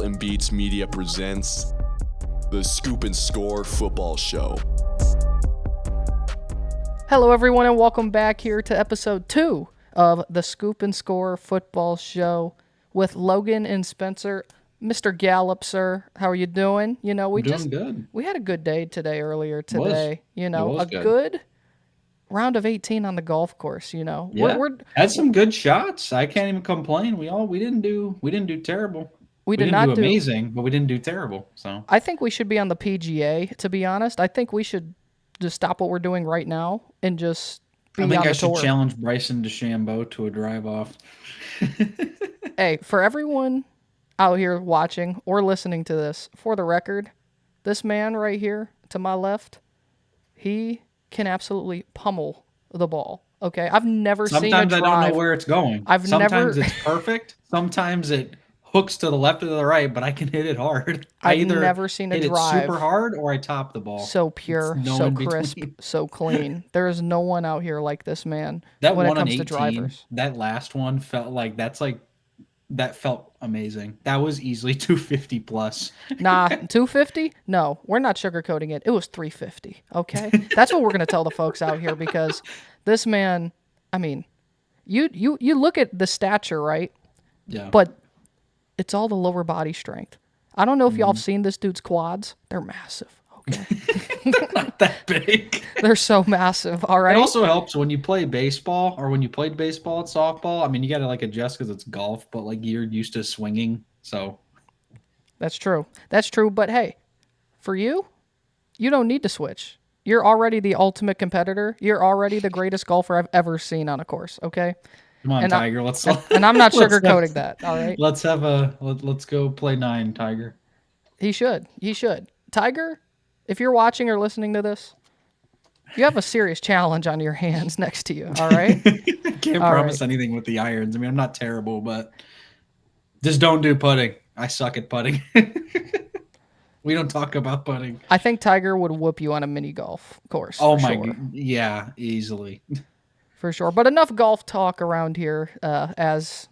and Beats Media presents the Scoop and Score Football Show. Hello, everyone, and welcome back here to episode 2 of the Scoop and Score Football Show with Logan and Spencer. Mr. Gallup, sir, how are you doing? You know, Doing good. We had a good day earlier today. It was Good round of 18 on the golf course. You know, Yeah. Had some good shots. I can't even complain. We didn't do terrible. We didn't not do amazing, but we didn't do terrible. So I think we should be on the PGA. To be honest, I think we should just stop what we're doing right now and just be on the tour. I think I should challenge Bryson DeChambeau to a drive off. Hey, for everyone out here watching or listening to this, for the record, this man right here to my left, he can absolutely pummel the ball. Okay, I've never seen a drive. Sometimes I don't know where it's going. Sometimes it's perfect. Sometimes it hooks to the left or the right, but I can hit it hard. I've never seen a hit drive it super hard or I top the ball. so pure, so crisp, so clean. There is no one out here like this man that when one it comes 18, to drivers. That last one felt like that felt amazing. That was easily 250 plus. Nah, 250? No, we're not sugarcoating it. It was 350, okay? That's what we're going to tell the folks out here because this man, I mean, you look at the stature, right? Yeah. But it's all the lower body strength. I don't know if y'all have seen this dude's quads. They're massive, okay? They're not that big. They're so massive, all right? It also helps when you play baseball or when you played baseball at softball. I mean, you got to adjust because it's golf, but you're used to swinging, so. That's true. But hey, for you don't need to switch. You're already the ultimate competitor. You're already the greatest golfer I've ever seen on a course, okay? Come on, Tiger. And I'm not sugarcoating that, all right? Let's go play 9, Tiger. He should. Tiger, if you're watching or listening to this, you have a serious challenge on your hands next to you, all right? I can't promise anything with the irons. I mean, I'm not terrible, but just don't do putting. I suck at putting. We don't talk about putting. I think Tiger would whoop you on a mini golf course. Oh, my God. Yeah, easily. For sure. But enough golf talk around here as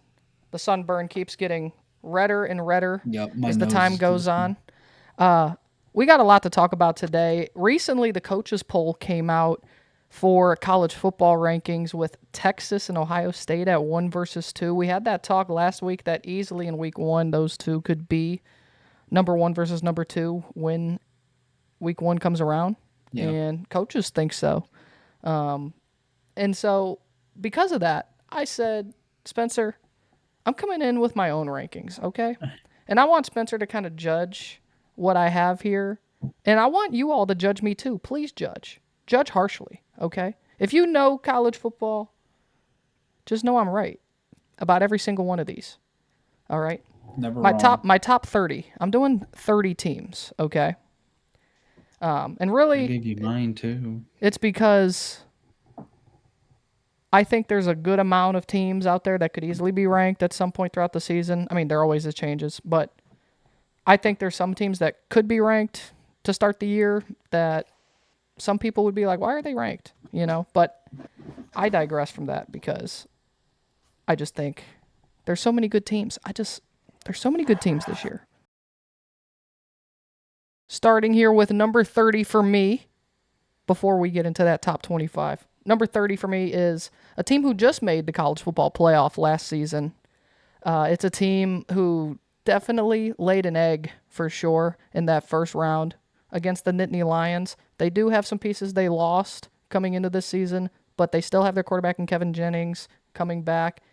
the sunburn keeps getting redder and redder as the time goes on. We got a lot to talk about today. Recently, the coaches poll came out for college football rankings with Texas and Ohio State at 1 versus 2. We had that talk last week that easily in week 1, those two could be number 1 versus number 2 when week 1 comes around. Yeah. And coaches think so. And so because of that, I said, Spencer, I'm coming in with my own rankings, okay? And I want Spencer to kind of judge what I have here. And I want you all to judge me too. Please judge. Judge harshly, okay? If you know college football, just know I'm right about every single one of these. All right? Never wrong. My top 30. I'm doing 30 teams, okay? And really, I gave you mine too. It's because I think there's a good amount of teams out there that could easily be ranked at some point throughout the season. I mean, there always is changes, but I think there's some teams that could be ranked to start the year that some people would be like, why are they ranked? You know, but I digress from that because I just think there's so many good teams. There's so many good teams this year. Starting here with number 30 for me, before we get into that top 25. Number 30 for me is a team who just made the college football playoff last season. It's a team who definitely laid an egg for sure in that first round against the Nittany Lions. They do have some pieces they lost coming into this season, but they still have their quarterback in Kevin Jennings coming back.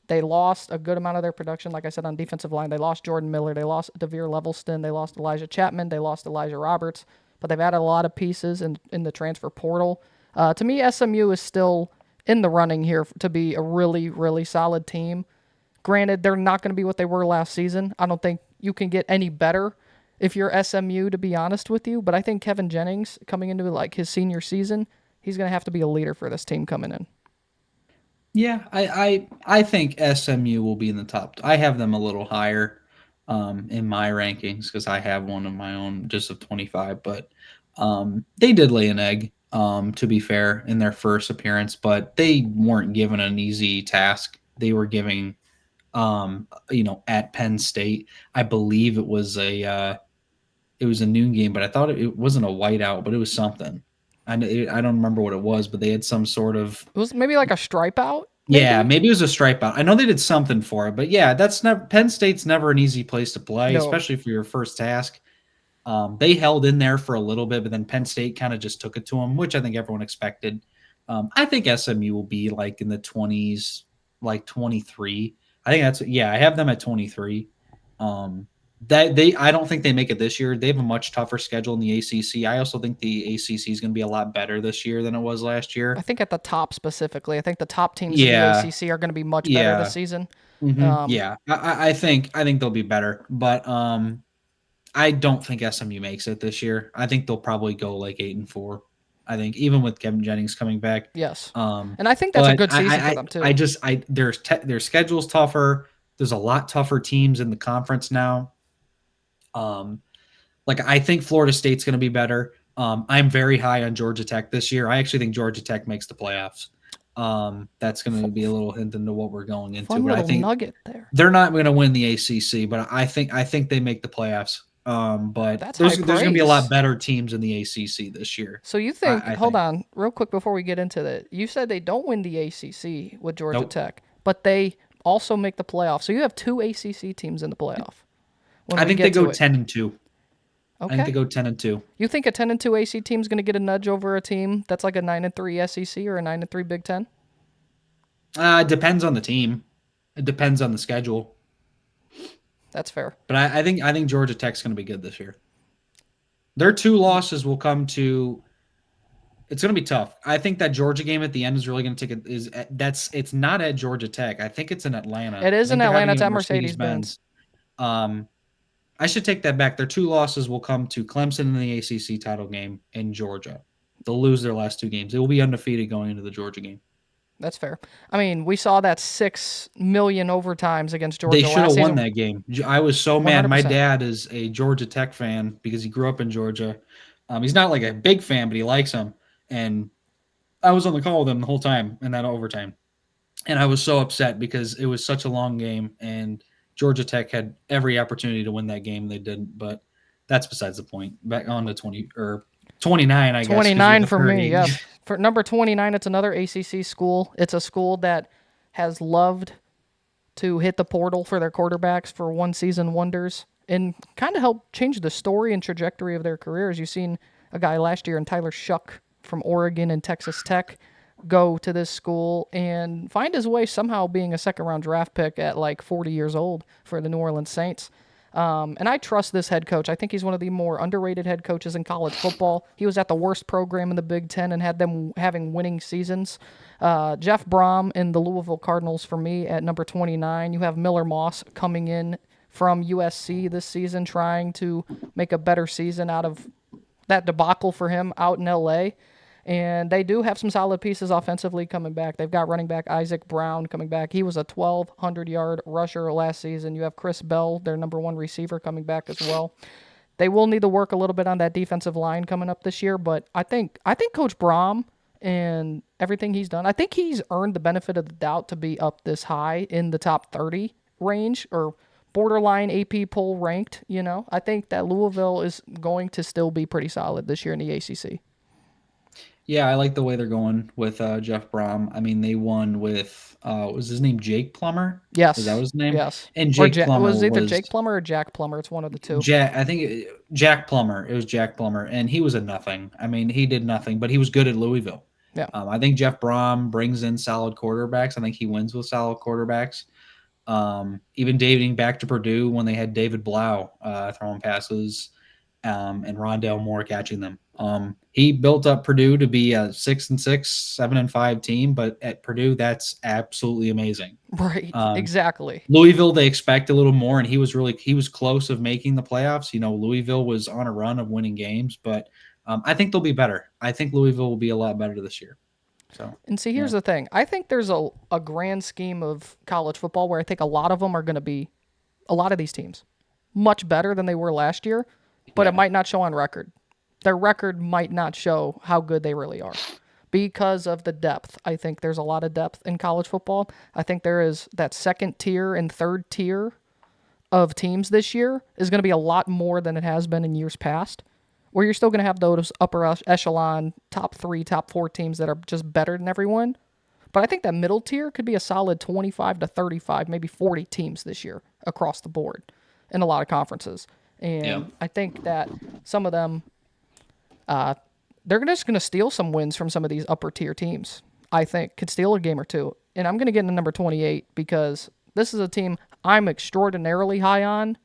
They lost a good amount of their production, like I said, on defensive line. They lost Jordan Miller. They lost DeVere Levelston. They lost Elijah Chapman. They lost Elijah Roberts. But they've added a lot of pieces in the transfer portal. To me, SMU is still in the running here to be a really, really solid team. Granted, they're not going to be what they were last season. I don't think you can get any better if you're SMU, to be honest with you. But I think Kevin Jennings, coming into his senior season, he's going to have to be a leader for this team coming in. Yeah, I think SMU will be in the top. I have them a little higher in my rankings because I have one of my own just of 25. But they did lay an egg, to be fair, in their first appearance. But they weren't given an easy task. They were giving at Penn State. I believe it was a noon game, but I thought it wasn't a whiteout, but it was something. I don't remember what it was, but they had some sort of It was maybe like a stripe out, yeah, maybe? maybe it was a stripe out. I know they did something for it, but yeah, that's never Penn State's never an easy place to play, No. especially for your first task. They held in there for a little bit, but then Penn State kind of just took it to them, which I think everyone expected. I think SMU will be like in the 20s, like 23. I think I have them at 23. I don't think they make it this year. They have a much tougher schedule in the ACC. I also think the ACC is going to be a lot better this year than it was last I year. think at the top specifically, I think the top teams in the Yeah, ACC are going to be much better this yeah, season. yeah. I think they'll be better, but I don't think SMU makes it this year. I think they'll probably go like 8-4. I think even with Kevin Jennings coming back. Yes. Um, And I think that's a but good season for them I too. just their schedule's tougher. There's a lot tougher teams in the conference now. Um, like I think Florida State's going to be better. I'm very high on Georgia Tech this year. I actually think Georgia Tech makes the playoffs. That's going to be a little hint into what we're going into. Fun But I little think nugget there. they're not going to win the ACC, but I think they make the playoffs. But That's high there's going to be a lot praise. better teams in the ACC this year. So you think, I hold think. on, real quick before we get into that. You said they don't win the ACC with Georgia Nope. Tech, but they also make the playoff. So you have two ACC teams in the playoff when I we think they get to go it. 10-2. I think they Okay. go 10-2. You think a 10-2 AC team is going to get a nudge over a team that's like a 9-3 SEC or a 9-3 Big Ten? It depends on the team. It depends on the schedule. That's fair. But I think Georgia Tech's going to be good this year. Their two losses will come to. It's going to be tough. I think that Georgia game at the end is really going to take it. It's not at Georgia Tech. I think it's in Atlanta. It I is in think they're Atlanta. having It's it at at Mercedes-Benz. Mercedes-Benz. I should take that back. Their two losses will come to Clemson in the ACC title game in Georgia. They'll lose their last two games. They will be undefeated going into the Georgia game. That's fair. I mean, we saw that 6 million overtimes against They Georgia should last have won season. that game. I was so mad. My 100%. dad is a Georgia Tech fan because he grew up in Georgia. He's not like a big fan, but he likes them. And I was on the call with him the whole time in that overtime. And I was so upset because it was such a long game and Georgia Tech had every opportunity to win that game. They didn't, but that's besides the point. Back on to 20 or 29, I guess. 'Cause you're 29 the for me, 30. yeah. For number 29, it's another ACC school. It's a school that has loved to hit the portal for their quarterbacks for one season wonders and kind of help change the story and trajectory of their careers. You've seen a guy last year in Tyler Shuck from Oregon and Texas Tech go to this school and find his way somehow being a second round draft pick at like 40 years old for the New Orleans Saints. And I trust this head coach. I think he's one of the more underrated head coaches in college football. He was at the worst program in the Big Ten and had them having winning seasons. Jeff Brom in the Louisville Cardinals for me at number 29. You have Miller Moss coming in from USC this season, trying to make a better season out of that debacle for him out in LA. And they do have some solid pieces offensively coming back. They've got running back Isaac Brown coming back. He was a 1,200-yard rusher last season. You have Chris Bell, their number one receiver, coming back as well. They will need to work a little bit on that defensive line coming up this year, but I think Coach Brom and everything he's done, I think he's earned the benefit of the doubt to be up this high in the top 30 range or borderline AP poll ranked. I think that Louisville is going to still be pretty solid this year in the ACC. Yeah, I like the way they're going with Jeff Brom. I mean, they won with was his name Jake Plummer? Is that Yes. his name? Yes. And Or Jake it Plummer was either was Jake Plummer or Jack Plummer. It's one of the two. I think Jack Plummer. It was Jack Plummer, and he was a nothing. I mean, he did nothing, but he was good at Louisville. Yeah. I think Jeff Brom brings in solid quarterbacks. I think he wins with solid quarterbacks. Even dating back to Purdue when they had David Blau throwing passes and Rondale Moore catching them. He built up Purdue to be a 6-6, 7-5 team, but at Purdue, that's absolutely amazing. Right. Exactly. Louisville, they expect a little more, and he was close of making the playoffs. Louisville was on a run of winning games, but I think they'll be better. I think Louisville will be a lot better this year. So, And see, here's the thing. I think there's a grand scheme of college football where I think a lot of them are going to be, a lot of these teams, much better than they were last year, but it might not show on record. Their record might not show how good they really are. because of the depth. I think there's a lot of depth in college football. I think there is that second tier and third tier of teams this year is going to be a lot more than it has been in years past, where you're still going to have those upper echelon top 3, top 4 teams that are just better than everyone. But I think that middle tier could be a solid 25 to 35, maybe 40 teams this year across the board in a lot of conferences. And I think that some of them, they're just going to steal some wins from some of these upper tier teams. I think could steal a game or two. And I'm going to get into number 28 because this is a team I'm extraordinarily high on.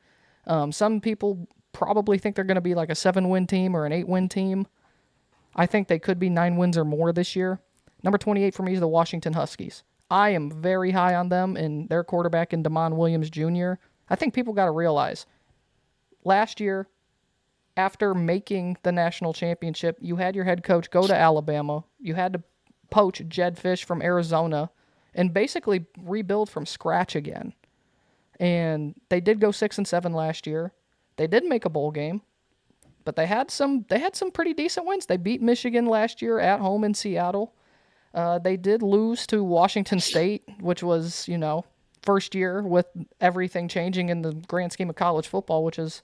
Some people probably think they're going to be like a 7-win team or an 8-win team. I think they could be 9 wins or more this year. Number 28 for me is the Washington Huskies. I am very high on them and their quarterback in Damon Williams Jr. I think people got to realize last year, after making the national championship, you had your head coach go to Alabama. You had to poach Jed Fish from Arizona and basically rebuild from scratch again. And they did go 6-7 last year. They did make a bowl game, but they had some pretty decent wins. They beat Michigan last year at home in Seattle. They did lose to Washington State, which was, first year with everything changing in the grand scheme of college football, which is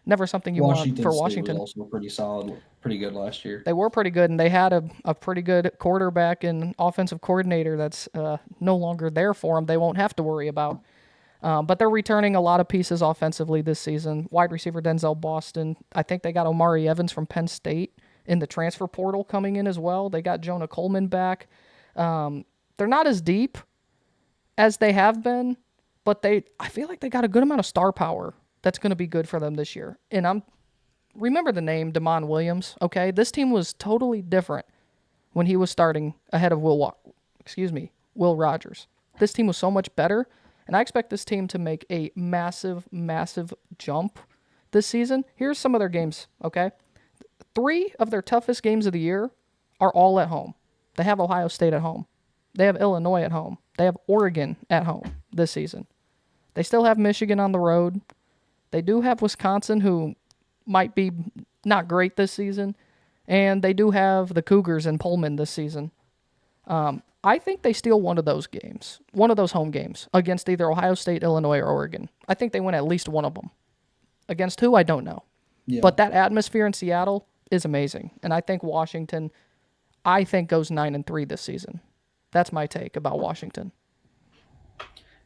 never something you want for Washington. State was also pretty solid, pretty good last year. They were pretty good, and they had a pretty good quarterback and offensive coordinator that's no longer there for them. They won't have to worry about. But they're returning a lot of pieces offensively this season. Wide receiver Denzel Boston. I think they got Omari Evans from Penn State in the transfer portal coming in as well. They got Jonah Coleman back. They're not as deep as they have been, but I feel like they got a good amount of star power that's going to be good for them this year. And remember the name Damon Williams, okay? This team was totally different when he was starting ahead of Will Rogers. This team was so much better, and I expect this team to make a massive, massive jump this season. Here's some of their games, okay? 3 of their toughest games of the year are all at home. They have Ohio State at home. They have Illinois at home. They have Oregon at home this season. They still have Michigan on the road. They do have Wisconsin, who might be not great this season. And they do have the Cougars in Pullman this season. I think they steal one of those games, one of those home games, against either Ohio State, Illinois, or Oregon. I think they win at least one of them. Against who, I don't know. Yeah. But that atmosphere in Seattle is amazing. And I think Washington, goes 9-3 this season. That's my take about Washington.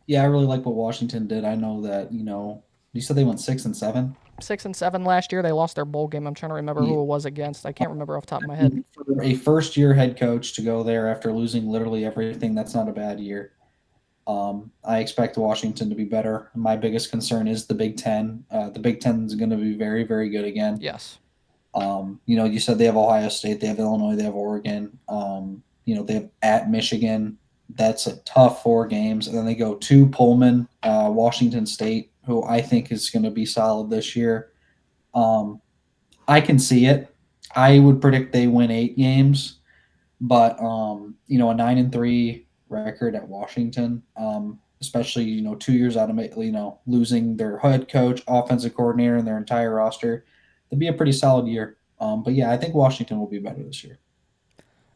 Yeah, I really like what Washington did. I know that, you said they went 6-7? 6-7 last year. They lost their bowl game. I'm trying to remember who it was against. I can't remember off the top of my head. For a first-year head coach to go there after losing literally everything, that's not a bad year. I expect Washington to be better. My biggest concern is the Big Ten. The Big Ten is going to be very, very good again. Yes. You said they have Ohio State, they have Illinois, they have Oregon. They have at Michigan. That's a tough 4 games. And then they go to Pullman, Washington State, who I think is going to be solid this year. I can see it. I would predict they win 8 games, but a 9-3 record at Washington, especially 2 years out of losing their head coach, offensive coordinator, and their entire roster, it'd be a pretty solid year. But yeah, I think Washington will be better this year.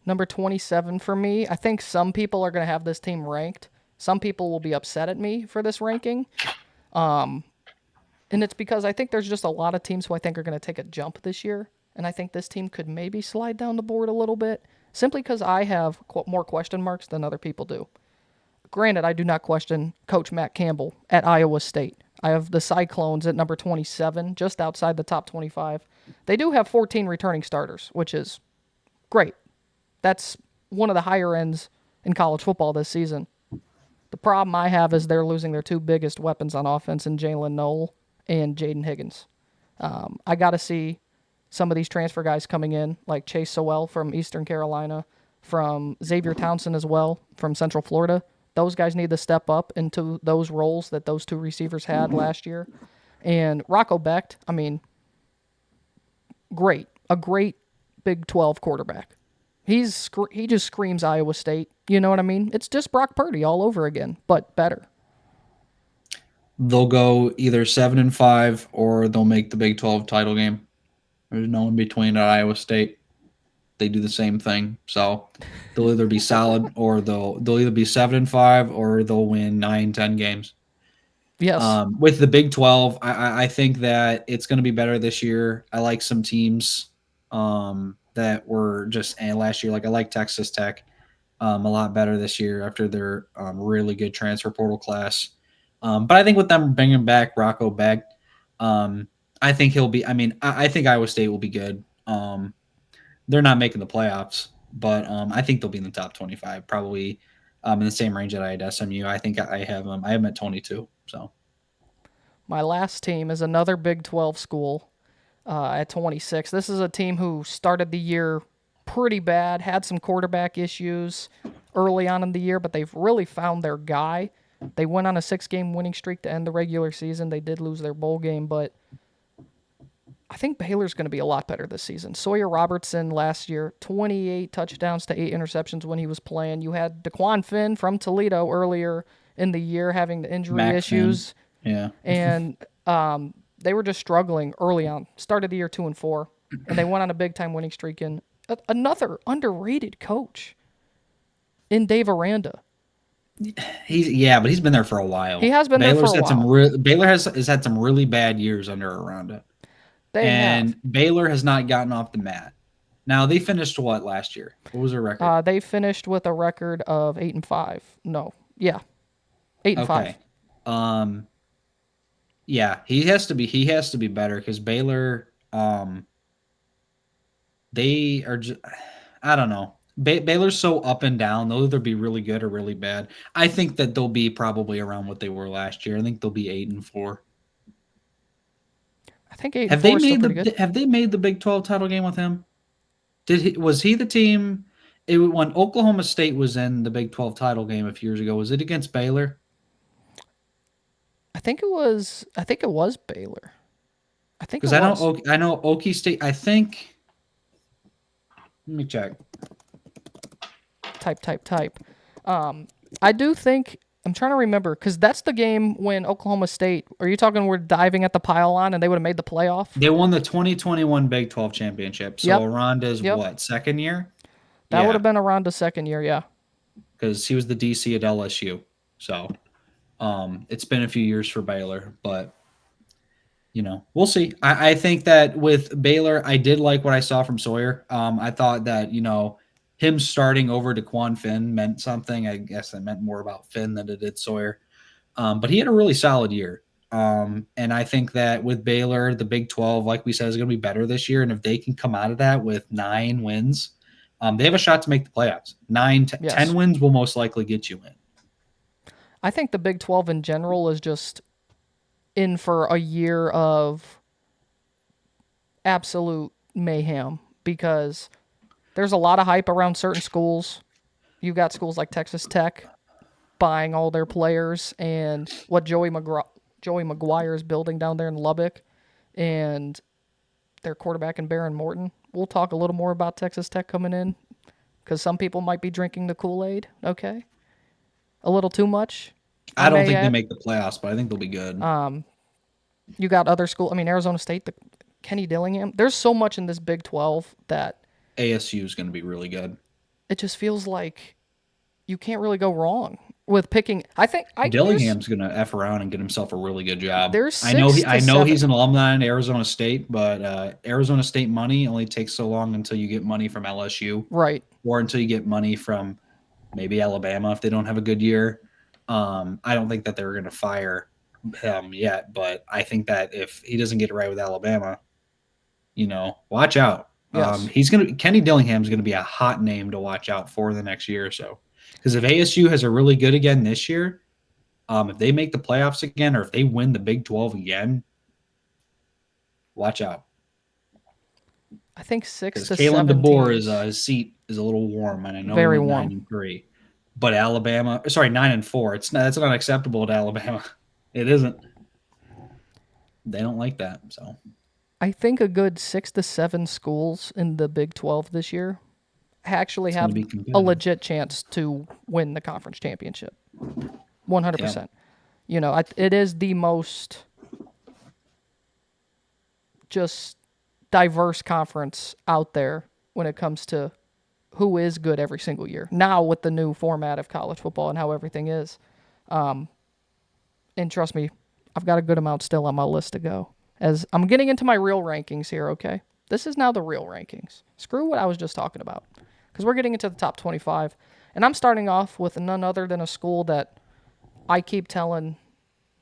Number 27 for me. I think some people are going to have this team ranked. Some people will be upset at me for this ranking. And it's because I think there's just a lot of teams who I think are going to take a jump this year. And I think this team could maybe slide down the board a little bit, simply because I have more question marks than other people do. Granted, I do not question Coach Matt Campbell at Iowa State. I have the Cyclones at number 27, just outside the top 25. They do have 14 returning starters, which is great. That's one of the higher ends in college football this season. The problem I have is they're losing their 2 biggest weapons on offense in Jalen Noel and Jaden Higgins. I got to see some of these transfer guys coming in, like Chase Sowell from Eastern Carolina, from Xavier Townsend as well, from Central Florida. Those guys need to step up into those roles that those 2 receivers had last year. And Rocco Becht, great. A great Big 12 quarterback. He just screams Iowa State. You know what I mean? It's just Brock Purdy all over again, but better. They'll go either 7-5 or they'll make the Big 12 title game. There's no in between at Iowa State. They do the same thing. So they'll either be solid or they'll either be 7-5 or they'll win 9-10 games. Yes. With the Big 12, I think that it's going to be better this year. I like some teams that were just last year. Like I like Texas Tech a lot better this year after their really good transfer portal class. But I think with them bringing back Rocco Beck, I think he'll be. I mean, I think Iowa State will be good. They're not making the playoffs, but I think they'll be in the top 25, probably in the same range that I had SMU. I think I have them. I have them at 22. So My last team is another Big 12 school at 26. This is a team who started the year pretty bad, had some quarterback issues early on in the year, but they've really found their guy. They went on a 6-game winning streak to end the regular season. They did lose their bowl game, but I think Baylor's going to be a lot better this season. Sawyer Robertson last year, 28 touchdowns to 8 interceptions when he was playing. You had DeQuan Finn from Toledo earlier in the year having the injury Mac issues. Finn. Yeah. And they were just struggling early on. Started the year 2-4, and they went on a big-time winning streak. And another underrated coach in Dave Aranda. But he's been there for a while. He has been there for a while. Baylor has had some really bad years under Aranda. Baylor has not gotten off the mat. Now they finished what last year? What was their record? They finished with a record of 8-5. No, yeah, 8-5. Okay. Yeah, he has to be better because Baylor. They are just. I don't know. Baylor's so up and down. They'll either be really good or really bad. I think that they'll be probably around what they were last year. I think they'll be 8-4. I think 8-4 is still pretty good. Have they made the Big 12 title game with him? Was he the team? When Oklahoma State was in the Big 12 title game a few years ago, was it against Baylor? I think it was Baylor. I think because I know Okie State. I think. Let me check. Type. I do think. I'm trying to remember because that's the game when Oklahoma State. Are you talking we're diving at the pylon and they would have made the playoff? They won the 2021 Big 12 championship. So Aranda's what, second year? That would have been Aranda's second year, yeah. Because he was the DC at LSU. So it's been a few years for Baylor, but we'll see. I think that with Baylor, I did like what I saw from Sawyer. I thought that him starting over DeQuan Finn meant something. I guess it meant more about Finn than it did Sawyer. But he had a really solid year. And I think that with Baylor, the Big 12, like we said, is going to be better this year. And if they can come out of that with 9 wins, they have a shot to make the playoffs. 10 wins will most likely get you in. I think the Big 12 in general is just in for a year of absolute mayhem because there's a lot of hype around certain schools. You've got schools like Texas Tech buying all their players and what Joey McGuire is building down there in Lubbock and their quarterback in Baron Morton. We'll talk a little more about Texas Tech coming in because some people might be drinking the Kool-Aid, okay? A little too much. I don't think they make the playoffs, but I think they'll be good. You got other schools. I mean, Arizona State, Kenny Dillingham. There's so much in this Big 12 that ASU is going to be really good. It just feels like you can't really go wrong with picking. Dillingham's going to F around and get himself a really good job. I know he's an alumni in Arizona State, but Arizona State money only takes so long until you get money from LSU. Right. Or until you get money from maybe Alabama if they don't have a good year. I don't think that they're going to fire him yet, but I think that if he doesn't get it right with Alabama, watch out. Yes. Kenny Dillingham's going to be a hot name to watch out for the next year or so. Because if ASU has a really good again this year, if they make the playoffs again or if they win the Big 12 again, watch out. I think 6 to 7 Kalen DeBoer teams. His seat is a little warm, and I know very we're warm. 9-3. But 9-4. That's not acceptable to Alabama. It isn't. They don't like that. So I think a good 6 to 7 schools in the Big 12 this year actually have a legit chance to win the conference championship. 100%. It is the most just diverse conference out there when it comes to who is good every single year. Now with the new format of college football and how everything is. And trust me, I've got a good amount still on my list to go. As I'm getting into my real rankings here, okay? This is now the real rankings. Screw what I was just talking about. Because we're getting into the top 25. And I'm starting off with none other than a school that I keep telling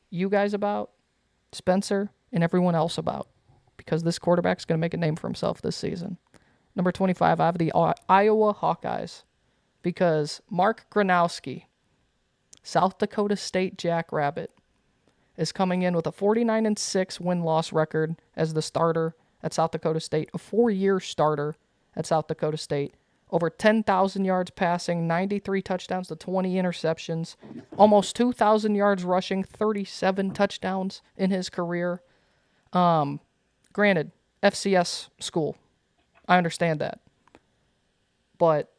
you guys about, Spencer, and everyone else about. Because this quarterback's going to make a name for himself this season. Number 25, I have the Iowa Hawkeyes. Because Mark Gronowski, South Dakota State Jackrabbit, is coming in with a 49-6 win-loss record as the starter at South Dakota State, a 4-year starter at South Dakota State, over 10,000 yards passing, 93 touchdowns to 20 interceptions, almost 2,000 yards rushing, 37 touchdowns in his career. Granted, FCS school, I understand that, but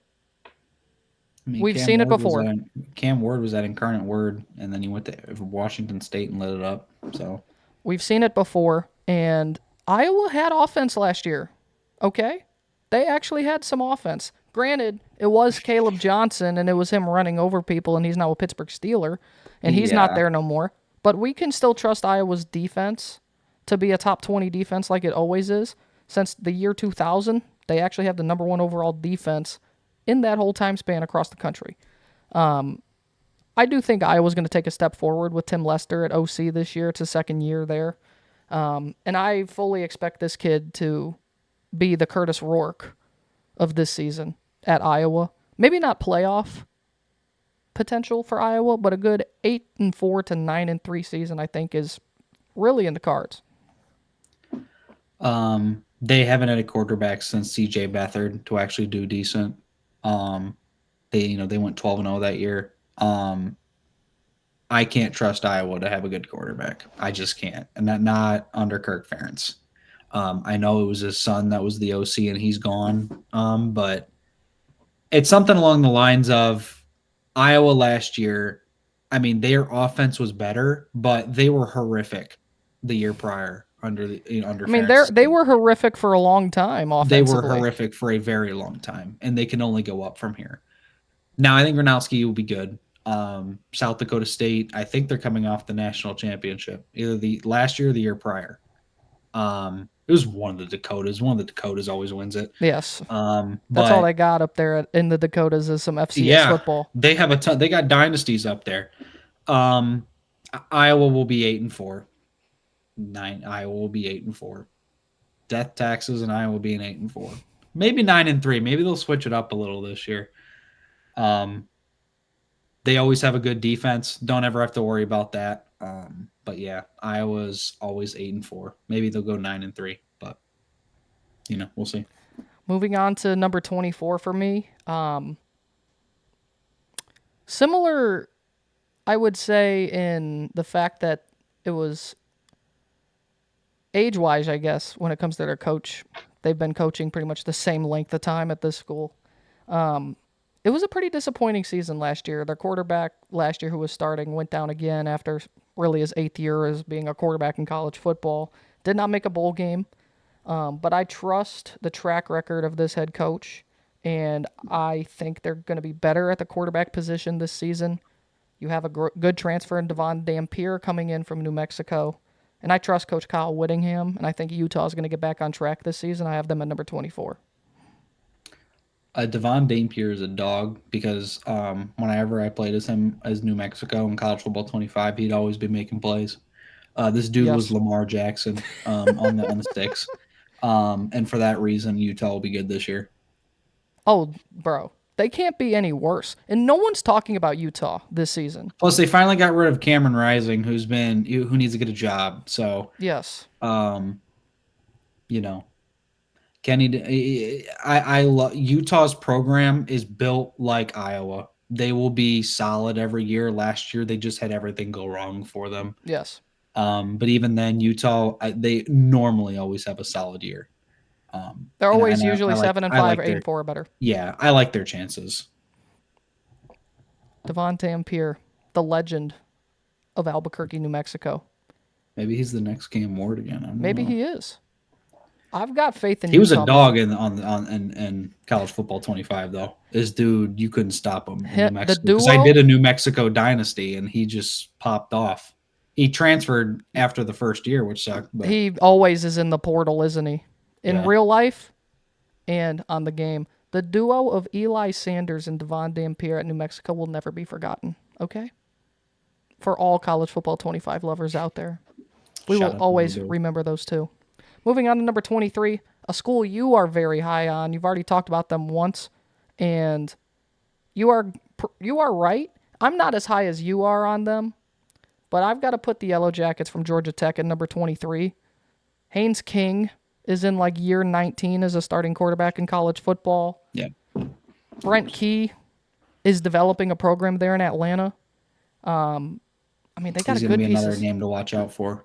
I mean, we've seen it before. Cam Ward was at Incarnate Word, and then he went to Washington State and lit it up. So we've seen it before, and Iowa had offense last year. Okay? They actually had some offense. Granted, it was Caleb Johnson, and it was him running over people, and he's now a Pittsburgh Steeler, and he's not there no more. But we can still trust Iowa's defense to be a top 20 defense like it always is. Since the year 2000, they actually have the number one overall defense in that whole time span across the country. I do think Iowa's going to take a step forward with Tim Lester at OC this year. It's his second year there. And I fully expect this kid to be the Curtis Rourke of this season at Iowa. Maybe not playoff potential for Iowa, but a good 8-4 to 9-3 season, I think, is really in the cards. They haven't had a quarterback since CJ Beathard to actually do decent. They went 12-0 that year. I can't trust Iowa to have a good quarterback. I just can't, and not under Kirk Ferentz. I know it was his son that was the OC, and he's gone. But it's something along the lines of Iowa last year. I mean, their offense was better, but they were horrific the year prior under Ferentz. They were horrific for a long time offensively. They were horrific for a very long time, and they can only go up from here. Now, I think Gronowski will be good. South Dakota State, I think they're coming off the national championship, either the last year or the year prior. It was one of the Dakotas. One of the Dakotas always wins it. Yes. That's all they got up there in the Dakotas is some FCS football. They have a ton. They got dynasties up there. Iowa will be 8-4. Iowa will be 8-4. Death taxes and Iowa being 8-4. Maybe 9-3. Maybe they'll switch it up a little this year. They always have a good defense. Don't ever have to worry about that. But yeah, Iowa's always 8-4. Maybe they'll go 9-3, but we'll see. Moving on to number 24 for me. Similar, I would say, in the fact that it was age-wise, I guess, when it comes to their coach. They've been coaching pretty much the same length of time at this school. It was a pretty disappointing season last year. Their quarterback last year, who was starting, went down again after really his 8th year as being a quarterback in college football. Did not make a bowl game. But I trust the track record of this head coach, and I think they're going to be better at the quarterback position this season. You have a good transfer in Devon Dampier coming in from New Mexico. And I trust Coach Kyle Whittingham, and I think Utah is going to get back on track this season. I have them at number 24. Devon Dampier is a dog because whenever I played as him as New Mexico in college football 25, he'd always be making plays. This dude was Lamar Jackson on the sticks. And for that reason, Utah will be good this year. Oh, bro. They can't be any worse. And no one's talking about Utah this season. Plus, they finally got rid of Cameron Rising, who needs to get a job. So, yes. Kenny, I love Utah's program is built like Iowa. They will be solid every year. Last year, they just had everything go wrong for them. Yes. But even then, Utah, they normally always have a solid year. They're always usually 7-5 or 8-4 or better. Yeah, I like their chances. Devon Dampier, the legend of Albuquerque, New Mexico. Maybe he's the next Cam Ward again. Maybe he is. I've got faith in He was a Utah dog moving. in college football 25 though. This dude, you couldn't stop him in New The Mexico because I duo, did a New Mexico dynasty and he just popped off. He transferred after the first year, which sucked. But he always is in the portal, isn't he? In yeah, real life and on the game. The duo of Eli Sanders and Devon Dampier at New Mexico will never be forgotten, okay? For all college football 25 lovers out there. We will shout out to always Logan. remember those two. Moving on to number 23, a school you are very high on. You've already talked about them once, and you are right. I'm not as high as you are on them, but I've got to put the Yellow Jackets from Georgia Tech at number 23. Haynes King is in like year 19 as a starting quarterback in college football. Yeah, Brent Key is developing a program there in Atlanta. I mean, they got he's a going to good be another pieces. name to watch out for.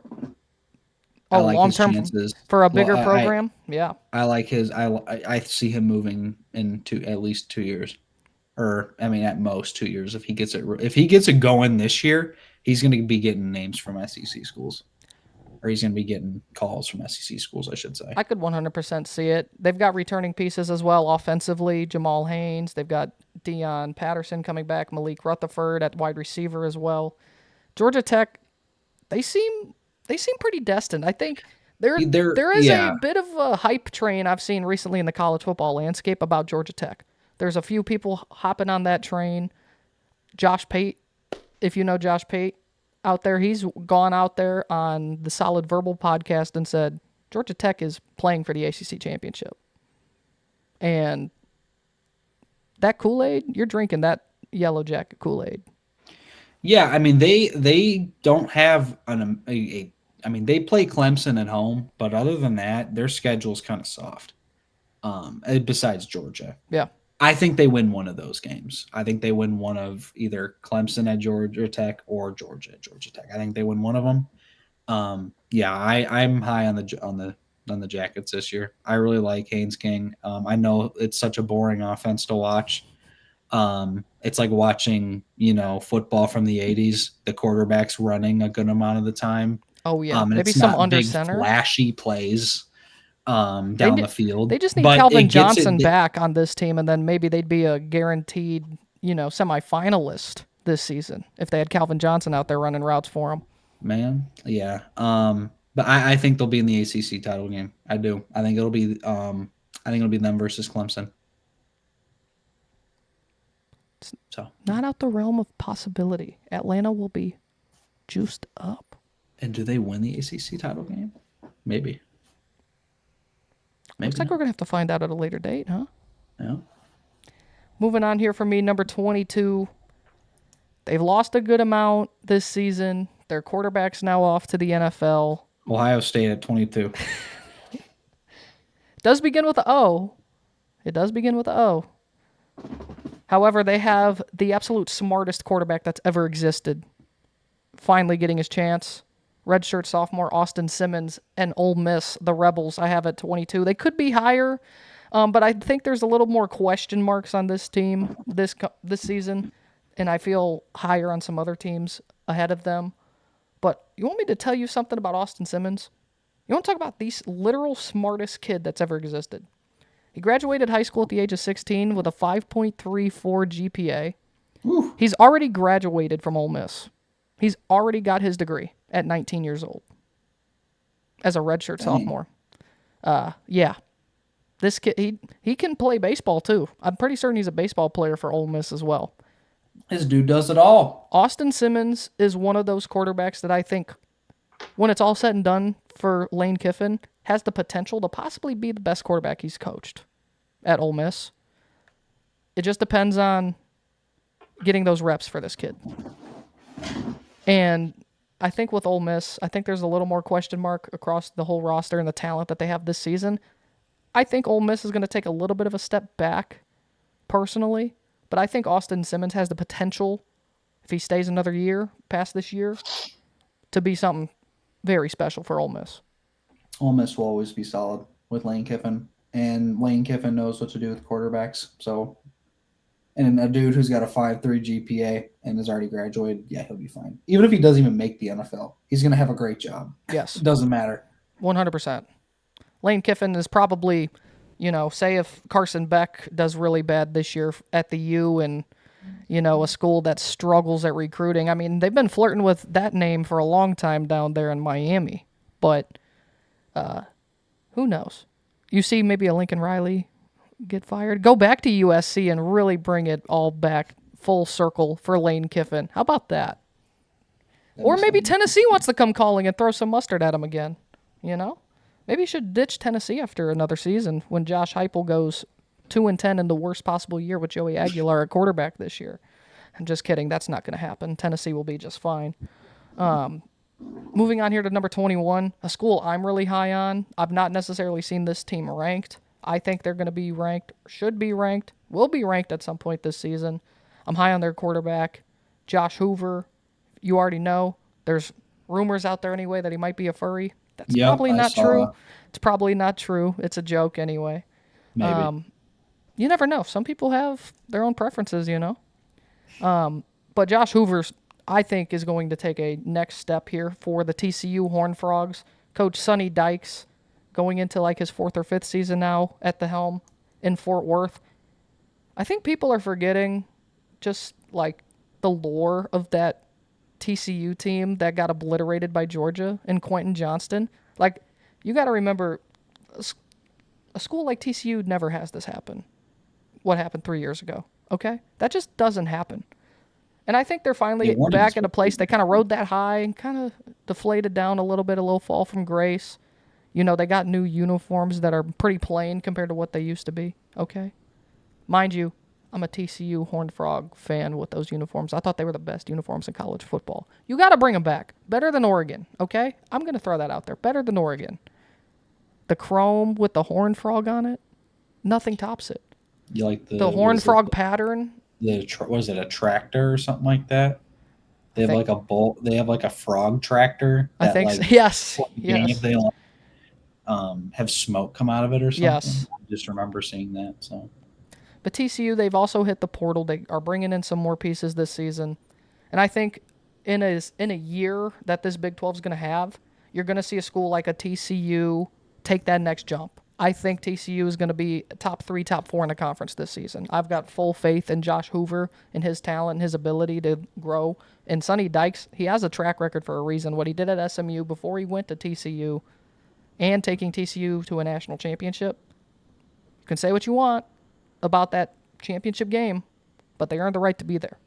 Oh, I like long his term chances. for a Well, bigger program. Yeah. I like his. I see him moving into at least 2 years, or I mean, at most 2 years. If he gets it, going this year, he's going to be getting names from SEC schools, or he's going to be getting calls from SEC schools, I should say. I could 100% see it. They've got returning pieces as well offensively. Jamal Haynes. They've got Deion Patterson coming back. Malik Rutherford at wide receiver as well. Georgia Tech, they seem pretty destined. I think there is a Yeah, bit of a hype train I've seen recently in the college football landscape about Georgia Tech. There's a few people hopping on that train. Josh Pate, if you know Josh Pate out there, he's gone out there on the Solid Verbal podcast and said Georgia Tech is playing for the ACC championship. And that Kool-Aid, you're drinking that Yellow Jacket Kool-Aid. yeah. I mean, they don't have I mean, they play Clemson at home, but other than that, their schedule's kind of soft. Besides Georgia. Yeah. I think they win one of those games. I think they win one of either Clemson at Georgia Tech or Georgia at Georgia Tech. I think they win one of them. Yeah, I'm high on the Jackets this year. I really like Haynes King. I know it's such a boring offense to watch. It's like watching, football from the 80s, the quarterbacks running a good amount of the time. Oh, yeah. And Maybe it's some not under big center. flashy plays down the field. They just need but Calvin it gets Johnson back on this team, and then maybe they'd be a guaranteed, semifinalist this season if they had Calvin Johnson out there running routes for them. Man, yeah. But I think they'll be in the ACC title game. I do. I think it'll be them versus Clemson. So Not out the realm of possibility. Atlanta will be juiced up. And do they win the ACC title game? Maybe. Looks like we're gonna have to find out at a later date, huh? Yeah. Moving on here for me, number 22. They've lost a good amount this season. Their quarterback's now off to the NFL. Ohio State at 22. It does begin with a O. It does begin with a O. However, they have the absolute smartest quarterback that's ever existed. Finally getting his chance. Redshirt sophomore Austin Simmons and Ole Miss, the Rebels, I have at 22. They could be higher, but I think there's a little more question marks on this team this season, and I feel higher on some other teams ahead of them. But you want me to tell you something about Austin Simmons? You want to talk about the literal smartest kid that's ever existed? He graduated high school at the age of 16 with a 5.34 GPA. Whew. He's already graduated from Ole Miss. He's already got his degree at 19 years old as a redshirt sophomore. Yeah. This kid, he can play baseball too. I'm pretty certain he's a baseball player for Ole Miss as well. This dude does it all. Austin Simmons is one of those quarterbacks that I think, when it's all said and done for Lane Kiffin, has the potential to possibly be the best quarterback he's coached at Ole Miss. It just depends on getting those reps for this kid. And I think with Ole Miss, I think there's a little more question mark across the whole roster and the talent that they have this season. I think Ole Miss is going to take a little bit of a step back, personally. But I think Austin Simmons has the potential, if he stays another year past this year, to be something very special for Ole Miss. Ole Miss will always be solid with Lane Kiffin. And Lane Kiffin knows what to do with quarterbacks. So, and a dude who's got a 5.3 GPA and has already graduated, yeah, he'll be fine. Even if he doesn't even make the NFL, he's going to have a great job. Yes. It doesn't matter. 100%. Lane Kiffin is probably, say if Carson Beck does really bad this year at the U and, a school that struggles at recruiting. I mean, they've been flirting with that name for a long time down there in Miami. But who knows? You see maybe a Lincoln Riley get fired. Go back to USC and really bring it all back full circle for Lane Kiffin. How about that? Or maybe Tennessee wants to come calling and throw some mustard at him again. Maybe you should ditch Tennessee after another season when Josh Heupel goes 2-10 in the worst possible year with Joey Aguilar at quarterback this year. I'm just kidding. That's not going to happen. Tennessee will be just fine. Moving on here to number 21, a school I'm really high on. I've not necessarily seen this team ranked. I think they're going to be ranked, should be ranked, will be ranked at some point this season. I'm high on their quarterback, Josh Hoover. You already know. There's rumors out there anyway that he might be a furry. That's probably not true. It's probably not true. It's a joke anyway. Maybe. You never know. Some people have their own preferences, But Josh Hoover, I think, is going to take a next step here for the TCU Horned Frogs. Coach Sonny Dykes going into like his 4th or 5th season now at the helm in Fort Worth. I think people are forgetting just like the lore of that TCU team that got obliterated by Georgia and Quentin Johnston. Like, you got to remember, a school like TCU never has this happen. What happened 3 years ago, okay? That just doesn't happen. And I think they're finally back at a place they kind of rode that high and kind of deflated down a little fall from grace. They got new uniforms that are pretty plain compared to what they used to be, okay? Mind you, I'm a TCU Horned Frog fan with those uniforms. I thought they were the best uniforms in college football. You got to bring them back. Better than Oregon, okay? I'm going to throw that out there. Better than Oregon. The chrome with the Horned Frog on it, nothing tops it. You like the Horned Frog pattern? Was it a tractor or something like that? They have like a bolt. They have like a frog tractor. I think so. Yes. Yes. They have smoke come out of it or something. Yes. I just remember seeing that. So. But TCU, they've also hit the portal. They are bringing in some more pieces this season. And I think in a year that this Big 12 is going to have, you're going to see a school like a TCU take that next jump. I think TCU is going to be top 3, top 4 in the conference this season. I've got full faith in Josh Hoover and his talent and his ability to grow. And Sonny Dykes, he has a track record for a reason. What he did at SMU before he went to TCU and taking TCU to a national championship. You can say what you want about that championship game, but they earned the right to be there.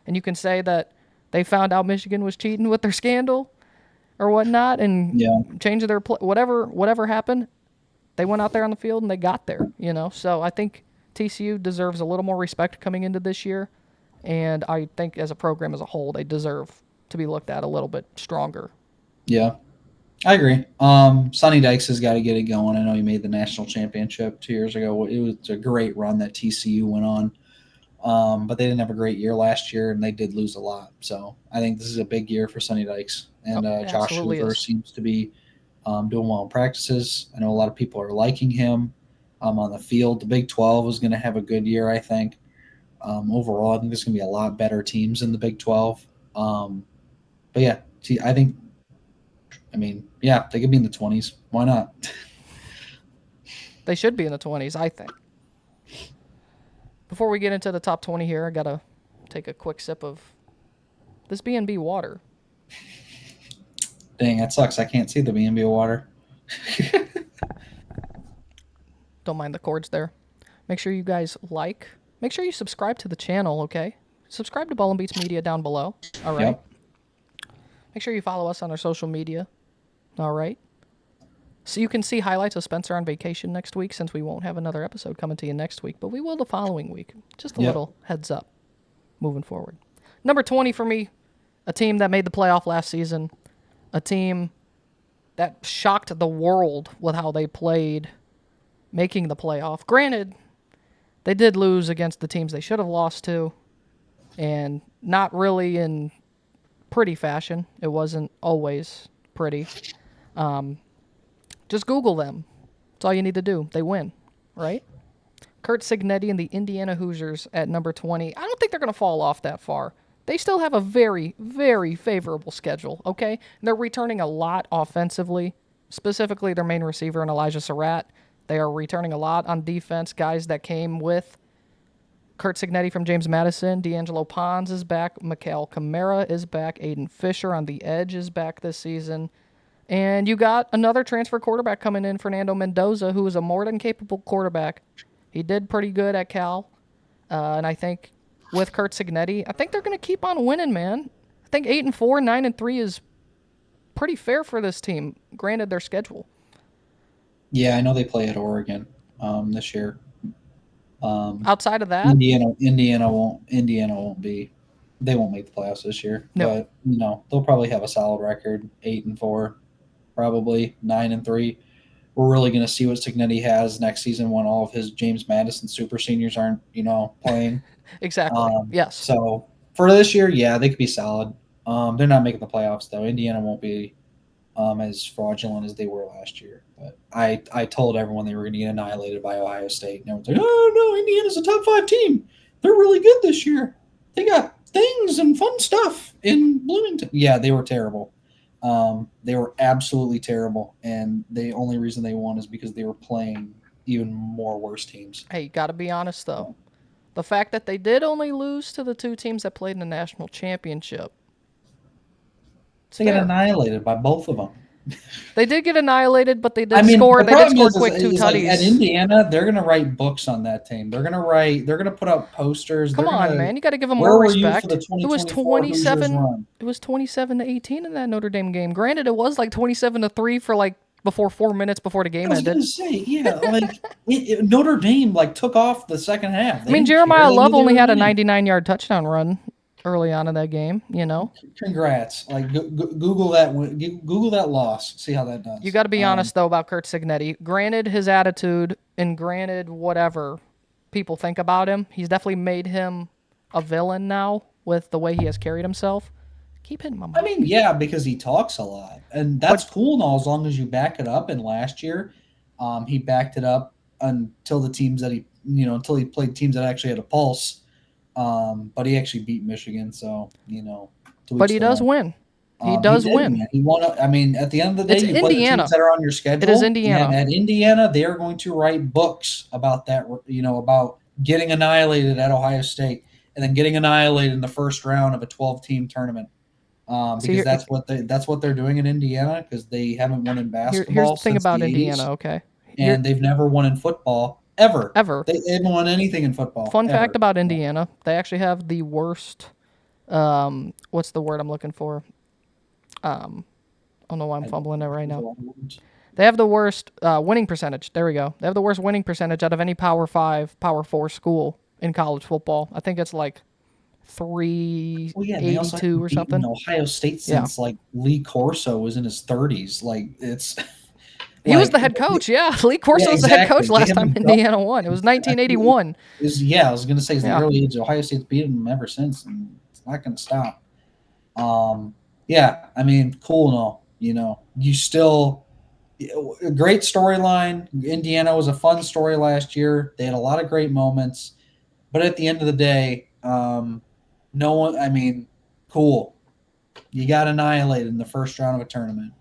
And you can say that they found out Michigan was cheating with their scandal or whatnot and changed their whatever happened. They went out there on the field and they got there, So I think TCU deserves a little more respect coming into this year, and I think as a program as a whole, they deserve to be looked at a little bit stronger. Yeah, I agree. Sonny Dykes has got to get it going. I know he made the national championship 2 years ago. It was a great run that TCU went on, but they didn't have a great year last year, and they did lose a lot. So I think this is a big year for Sonny Dykes, and Josh Hoover seems to be doing well in practices. I know a lot of people are liking him on the field. The Big 12 is going to have a good year, I think. Overall, I think there's going to be a lot better teams in the Big 12. But yeah, they could be in the 20s. Why not? They should be in the 20s, I think. Before we get into the top 20 here, I got to take a quick sip of this B&B water. Dang, that sucks. I can't see the B&B water. Don't mind the cords there. Make sure you guys make sure you subscribe to the channel, okay? Subscribe to Ball and Beats Media down below, all right? Yep. Make sure you follow us on our social media, all right? So you can see highlights of Spencer on vacation next week, since we won't have another episode coming to you next week, but we will the following week. Just a little heads up moving forward. Number 20 for me, a team that made the playoff last season, a team that shocked the world with how they played, making the playoff. Granted, they did lose against the teams they should have lost to, and not really in pretty fashion. It wasn't always pretty. Just Google them. That's all you need to do. They win, right? Kurt Cignetti and the Indiana Hoosiers at number 20. I don't think they're going to fall off that far. They still have a very, very favorable schedule, okay? And they're returning a lot offensively. specifically their main receiver and Elijah Surratt. They are returning a lot on defense. Guys that came with Kurt Signetti from James Madison. D'Angelo Pons is back. Mikhail Kamara is back. Aiden Fisher on the edge is back this season. And you got another transfer quarterback coming in, Fernando Mendoza, who is a more than capable quarterback. He did pretty good at Cal. And I think with Kurt Signetti, I think they're going to keep on winning, man. I think 8-4, 9-3 is pretty fair for this team, granted their schedule. Yeah, I know they play at Oregon this year. Outside of that, Indiana won't be. They won't make the playoffs this year. No. But they'll probably have a solid record, 8-4, probably 9-3. We're really going to see what Signetti has next season when all of his James Madison super seniors aren't, playing. Exactly. Yes. So for this year, yeah, they could be solid. They're not making the playoffs though. Indiana won't be as fraudulent as they were last year. But I told everyone they were going to get annihilated by Ohio State. And everyone's like, oh no, Indiana's a top 5 team. They're really good this year. They got things and fun stuff in Bloomington. Yeah, they were terrible. They were absolutely terrible, and the only reason they won is because they were playing even more worse teams. Hey, you got to be honest, though. The fact that they did only lose to the 2 teams that played in the national championship. They got annihilated by both of them. They did get annihilated, but they did score. They did score quick 2 tutties. At Indiana, they're going to write books on that team. They're going to put up posters. Come on, man. You got to give them more respect. It was 27. It was 27-18 in that Notre Dame game. Granted, it was like 27-3 for before 4 minutes before the game ended. I was going to say, yeah, Notre Dame took off the second half. Jeremiah Love only had a 99-yard touchdown run early on in that game, Congrats. Google that loss. See how that does. You got to be honest, though, about Kurt Signetti. Granted his attitude and granted whatever people think about him, he's definitely made him a villain now with the way he has carried himself. Keep hitting my mic. Yeah, because he talks a lot. And that's cool and all as long as you back it up. And last year, he backed it up until the teams that until he played teams that actually had a pulse. But he actually beat Michigan, so But he does win. He does win. Man. He won. At the end of the day, it's Indiana. Play the teams that are on your schedule. It is Indiana. And at Indiana, they are going to write books about that. About getting annihilated at Ohio State and then getting annihilated in the first round of a 12-team tournament. Because that's what they're doing in Indiana because they haven't won in basketball. Here's the thing since about the Indiana, 80s, okay? And they've never won in football. Ever. They haven't won anything in football. Fun fact about Indiana, they actually have the worst, what's the word I'm looking for? I don't know why I'm fumbling it right now. They have the worst winning percentage. There we go. They have the worst winning percentage out of any Power 5, Power 4 school in college football. I think it's 382 or something. Ohio State since Lee Corso was in his 30s. It's... He was the head coach, yeah. Lee Corso was the head coach last time Indiana won. It was 1981. I was going to say, it's the early age. Ohio State's beaten them ever since, and it's not going to stop. Cool and all. You still a great storyline. Indiana was a fun story last year. They had a lot of great moments, but at the end of the day, no one. Cool. You got annihilated in the first round of a tournament.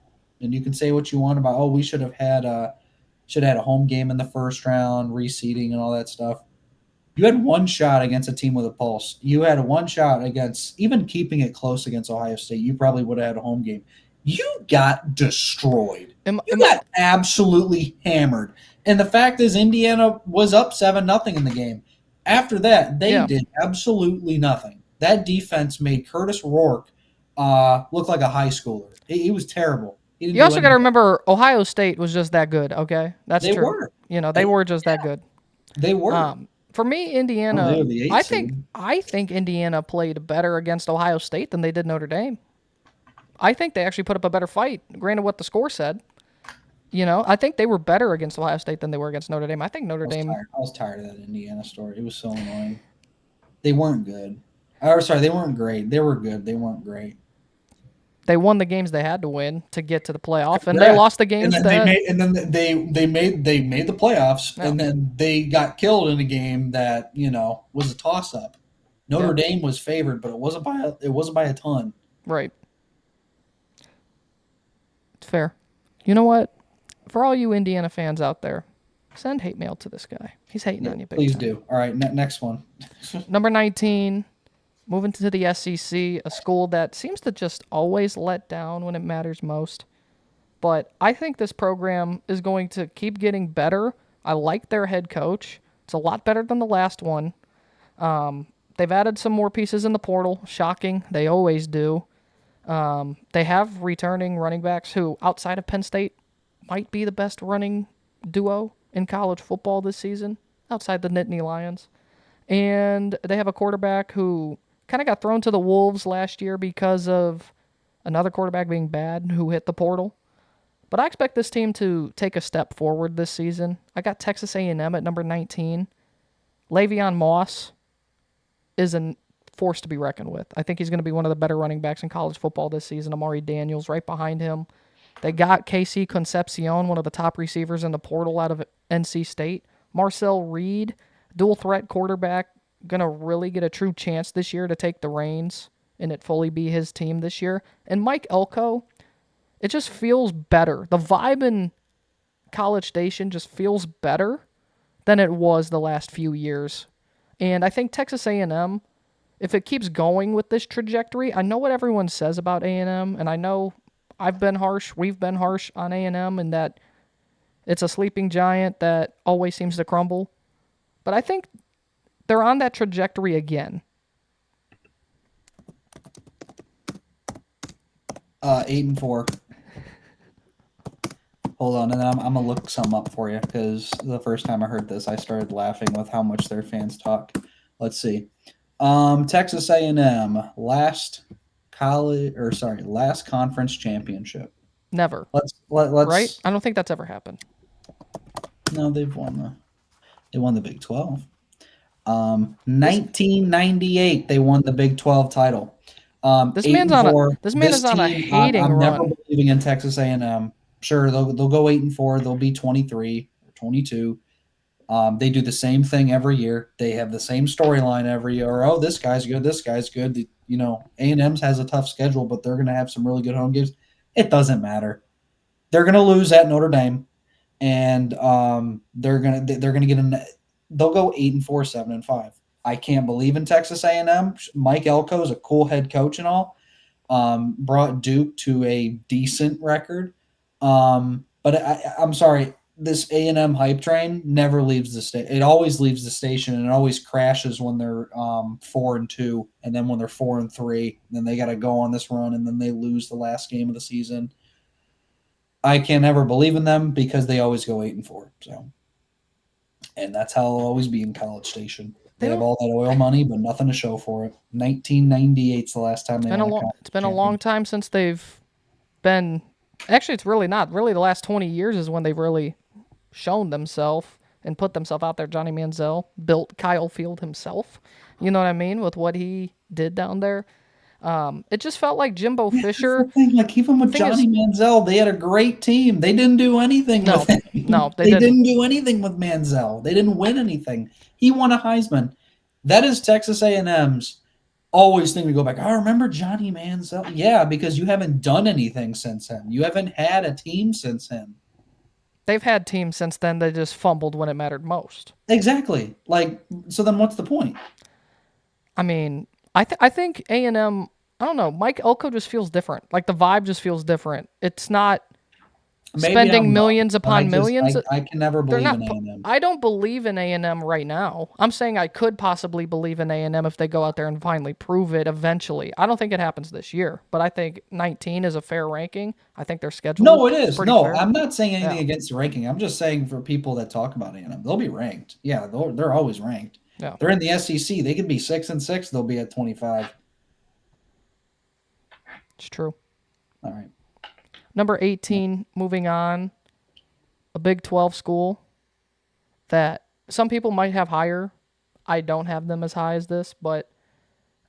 And you can say what you want about, we should have had a home game in the first round, reseeding and all that stuff. You had one shot against a team with a pulse. You had one shot against, even keeping it close against Ohio State, you probably would have had a home game. You got destroyed. You got absolutely hammered. And the fact is Indiana was up 7-0 in the game. After that, they did absolutely nothing. That defense made Curtis Rourke look like a high schooler. He was terrible. You also got to remember Ohio State was just that good, okay? That's true. They were. They were just that good. They were. For me, Indiana, I think Indiana played better against Ohio State than they did Notre Dame. I think they actually put up a better fight, granted what the score said. I think they were better against Ohio State than they were against Notre Dame. I think Notre Dame... I was tired of that Indiana story. It was so annoying. They weren't good. They weren't great. They were good. They weren't great. They won the games they had to win to get to the playoff, and they lost the games they made the playoffs, and then they got killed in a game that was a toss up. Notre Dame was favored, but it wasn't by a ton. Right. It's fair. You know what? For all you Indiana fans out there, send hate mail to this guy. He's hating on you big Please time. do. All right, next one. Number 19, moving to the SEC, a school that seems to just always let down when it matters most. But I think this program is going to keep getting better. I like their head coach. It's a lot better than the last one. They've added some more pieces in the portal. Shocking. They always do. They have returning running backs who, outside of Penn State, might be the best running duo in college football this season, outside the Nittany Lions. And they have a quarterback who kind of got thrown to the wolves last year because of another quarterback being bad who hit the portal. But I expect this team to take a step forward this season. I got Texas A&M at number 19. Le'Veon Moss is a force to be reckoned with. I think he's going to be one of the better running backs in college football this season. Amari Daniels right behind him. They got KC Concepcion, one of the top receivers in the portal out of NC State. Marcel Reed, dual threat quarterback, going to really get a true chance this year to take the reins and it fully be his team this year. And Mike Elko, it just feels better. The vibe in College Station just feels better than it was the last few years. And I think Texas A&M, if it keeps going with this trajectory, I know what everyone says about A&M, and I know we've been harsh on A&M, and that it's a sleeping giant that always seems to crumble. But I think they're on that trajectory again. 8-4. Hold on, and then I'm gonna look some up for you because the first time I heard this, I started laughing with how much their fans talk. Let's see. Texas A&M last conference championship. Never. Let's Right? I don't think that's ever happened. No, they won the Big 12. 1998 they won the Big 12 title. This man is on a hating I'm run. never believing in Texas A&M. Sure, they'll go 8-4. They'll be 23 or 22. They do the same thing every year. They have the same storyline every year. Oh, this guy's good. This guy's good. A&M's has a tough schedule, but they're going to have some really good home games. It doesn't matter. They're going to lose at Notre Dame, and they're going to get they'll go 8-4, 7-5. I can't believe in Texas A&M. Mike Elko is a cool head coach and all. Brought Duke to a decent record. But I'm sorry, this A&M hype train never leaves the station. It always leaves the station, and it always crashes when they're 4-2, and then when they're 4-3, then they got to go on this run, and then they lose the last game of the season. I can't ever believe in them because they always go 8-4. So, and that's how it'll always be in College Station. They have all that oil money, but nothing to show for it. 1998's the last time they won a conference It's been a long time since they've been. Actually, it's really not. Really, the last 20 years is when they've really shown themselves and put themselves out there. Johnny Manziel built Kyle Field himself. You know what I mean? With what he did down there. It just felt like Jimbo Fisher. Like even with Johnny Manziel, they had a great team. They didn't do anything with him. No, they didn't do anything with Manziel. They didn't win anything. He won a Heisman. That is Texas A&M's always thing to go back. I remember Johnny Manziel. Yeah, because you haven't done anything since him. You haven't had a team since him. They've had teams since then. They just fumbled when it mattered most. Exactly. So then what's the point? I mean, I think A&M, I don't know, Mike Elko just feels different. Like the vibe just feels different. It's not spending millions upon millions. I can never believe in A&M. I don't believe in A&M right now. I'm saying I could possibly believe in A&M if they go out there and finally prove it eventually. I don't think it happens this year, but I think 19 is a fair ranking. I think their schedule. No, it is. No, fair. I'm not saying anything against the ranking. I'm just saying for people that talk about A&M, they'll be ranked. Yeah, they're always ranked. Yeah. They're in the SEC. They could be 6-6. They'll be at 25. It's true. All right. Number 18, moving on, a Big 12 school that some people might have higher. I don't have them as high as this, but,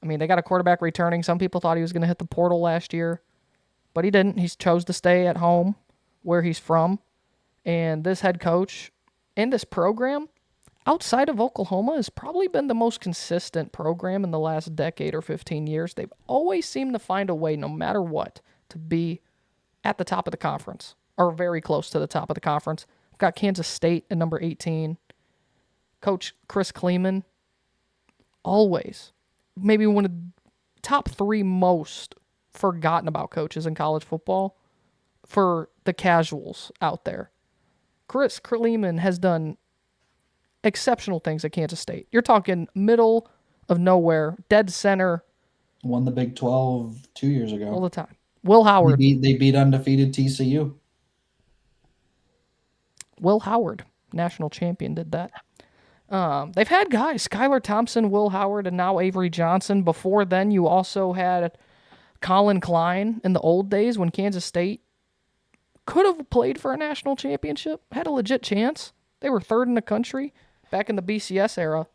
I mean, they got a quarterback returning. Some people thought he was going to hit the portal last year, but he didn't. He chose to stay at home where he's from. And this head coach in this program, outside of Oklahoma, has probably been the most consistent program in the last decade or 15 years. They've always seemed to find a way, no matter what, to be at the top of the conference. are very close to the top of the conference. I've got Kansas State at number 18. Coach Chris Kleeman, always maybe one of the top 3 most forgotten about coaches in college football for the casuals out there. Chris Kleeman has done exceptional things at Kansas State. You're talking middle of nowhere, dead center. Won the Big 12 2 years ago. All the time. Will Howard. They beat undefeated TCU. Will Howard, national champion, did that. They've had guys, Skylar Thompson, Will Howard, and now Avery Johnson. Before then, you also had Colin Klein in the old days when Kansas State could have played for a national championship, had a legit chance. They were 3rd in the country back in the BCS era.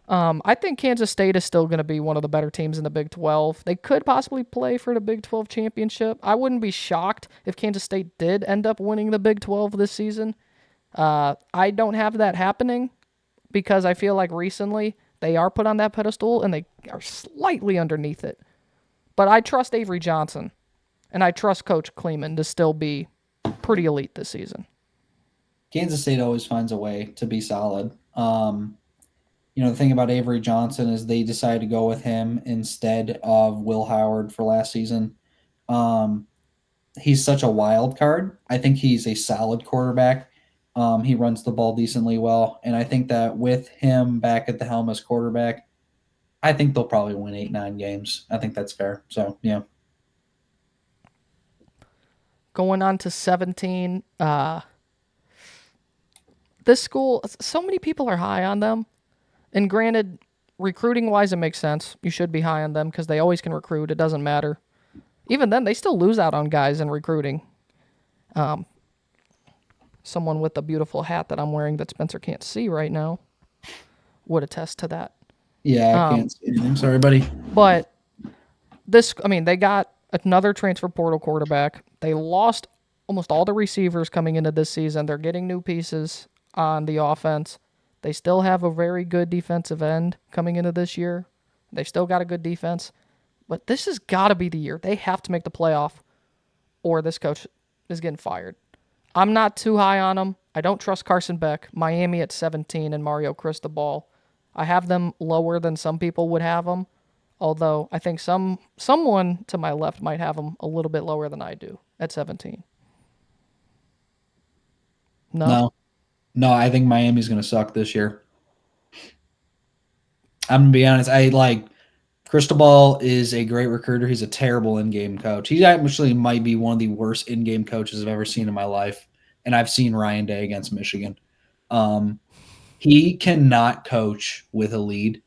I think Kansas State is still going to be one of the better teams in the Big 12. They could possibly play for the Big 12 championship. I wouldn't be shocked if Kansas State did end up winning the Big 12 this season. I don't have that happening because I feel like recently they are put on that pedestal and they are slightly underneath it. But I trust Avery Johnson, and I trust Coach Kleeman to still be pretty elite this season. Kansas State always finds a way to be solid. The thing about Avery Johnson is they decided to go with him instead of Will Howard for last season. He's such a wild card. I think he's a solid quarterback. He runs the ball decently well. And I think that with him back at the helm as quarterback, I think they'll probably win 8-9 games. I think that's fair. So, yeah. Going on to 17. This school, so many people are high on them. And granted, recruiting-wise, it makes sense. You should be high on them because they always can recruit. It doesn't matter. Even then, they still lose out on guys in recruiting. Someone with the beautiful hat that I'm wearing that Spencer can't see right now would attest to that. Yeah, I can't see anything. Sorry, buddy. But they got another transfer portal quarterback. They lost almost all the receivers coming into this season. They're getting new pieces on the offense. They still have a very good defensive end coming into this year. They still got a good defense. But this has got to be the year. They have to make the playoff or this coach is getting fired. I'm not too high on them. I don't trust Carson Beck. Miami at 17 and Mario Cristobal. I have them lower than some people would have them, although I think someone to my left might have them a little bit lower than I do at 17. No, I think Miami's going to suck this year. I'm going to be honest. Cristobal is a great recruiter. He's a terrible in-game coach. He actually might be one of the worst in-game coaches I've ever seen in my life, and I've seen Ryan Day against Michigan. He cannot coach with a lead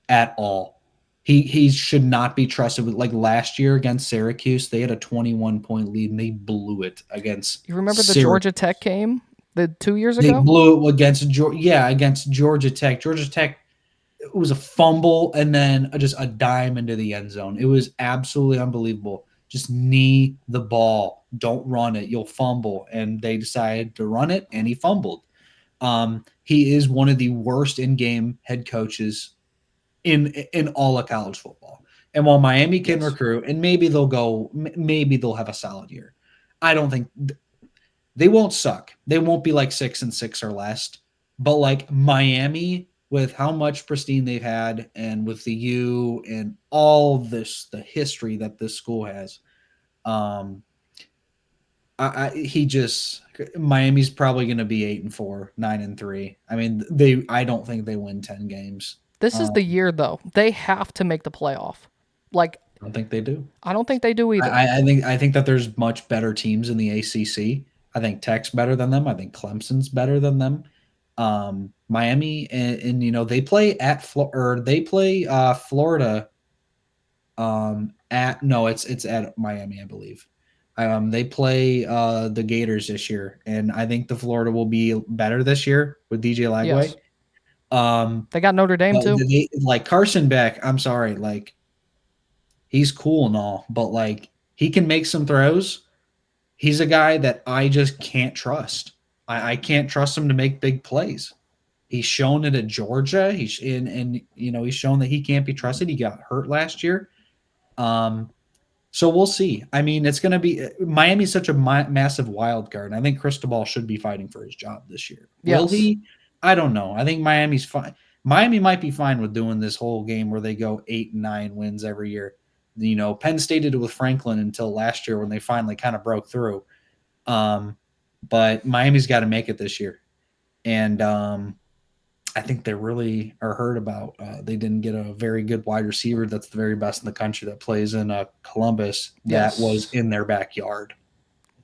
at all. He should not be trusted with, like last year against Syracuse, they had a 21-point lead and they blew it against you remember the Syracuse. Georgia Tech game 2 years ago? They blew it against Georgia Tech. Georgia Tech, it was a fumble and then just a dime into the end zone. It was absolutely unbelievable. Just knee the ball. Don't run it. You'll fumble. And they decided to run it, and he fumbled. He is one of the worst in-game head coaches in all of college football. And while Miami can recruit, and maybe they'll have a solid year. I don't think they won't suck. They won't be like 6-6 or less. But like Miami, with how much pristine they've had, and with the U and all this, the history that this school has, Miami's probably going to be 8-4, 9-3. I mean, I don't think they win 10 games. This is the year, though. They have to make the playoff. I don't think they do. I don't think they do either. I think that there's much better teams in the ACC. I think Tech's better than them. I think Clemson's better than them. Miami and they play at Florida. It's at Miami, I believe. They play the Gators this year, and I think the Florida will be better this year with DJ Lagway. Yes. They got Notre Dame too. Carson Beck, I'm sorry, he's cool and all, but he can make some throws. He's a guy that I just can't trust. I can't trust him to make big plays. He's shown it at Georgia. He's shown that he can't be trusted. He got hurt last year. So we'll see. I mean, it's going to be Miami's such a massive wild card. I think Cristobal should be fighting for his job this year. Will Yes. he? I don't know. I think Miami's fine. Miami might be fine with doing this whole game where they go 8-9 wins every year. You know, Penn State did it with Franklin until last year when they finally kind of broke through. But Miami's got to make it this year. And I think they really are hurt about they didn't get a very good wide receiver that's the very best in the country that plays in Columbus that was in their backyard.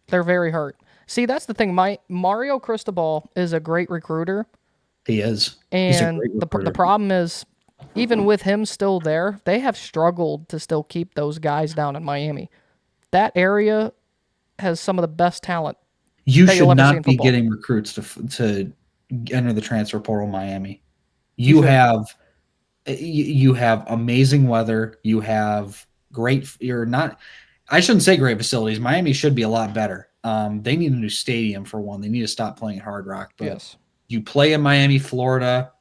They're very hurt. See, that's the thing. Mario Cristobal is a great recruiter. He is. And the problem is, even with him still there, they have struggled to still keep those guys down in Miami. That area has some of the best talent. You should not be getting recruits to enter the transfer portal in Miami. You have amazing weather. You have I shouldn't say great facilities. Miami should be a lot better. They need a new stadium for one. They need to stop playing at Hard Rock. But yes. You play in Miami, Florida,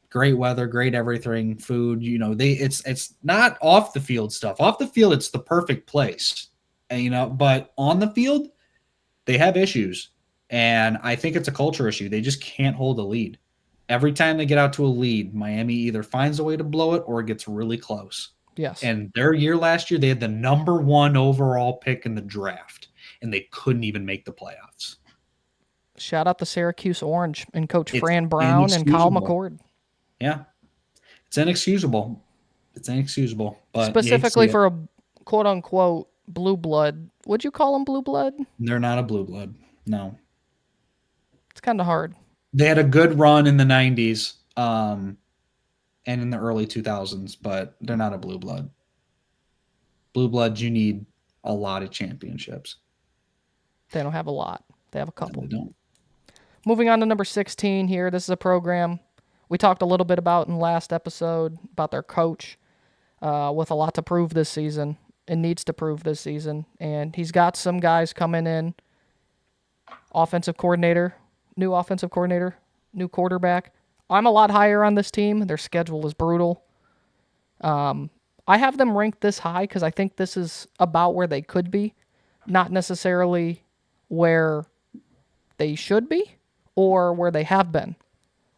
great weather, great everything, food, it's not off the field stuff. Off the field, it's the perfect place. And, but on the field, they have issues. And I think it's a culture issue. They just can't hold a lead. Every time they get out to a lead, Miami either finds a way to blow it or it gets really close. Yes. And their year last year, they had the number 1 overall pick in the draft, and they couldn't even make the playoffs. Shout out to Syracuse Orange and Coach Fran Brown and Kyle McCord. Yeah. It's inexcusable. But specifically for a quote-unquote blue blood. Would you call them blue blood? They're not a blue blood. No. It's kind of hard. They had a good run in the 90s and in the early 2000s, but they're not a blue blood. Blue bloods, you need a lot of championships. They don't have a lot. They have a couple. No, they don't. Moving on to number 16 here. This is a program we talked a little bit about in last episode about their coach with a lot to prove this season. It needs to prove this season. And he's got some guys coming in. Offensive coordinator, new quarterback. I'm a lot higher on this team. Their schedule is brutal. I have them ranked this high because I think this is about where they could be, not necessarily where they should be or where they have been.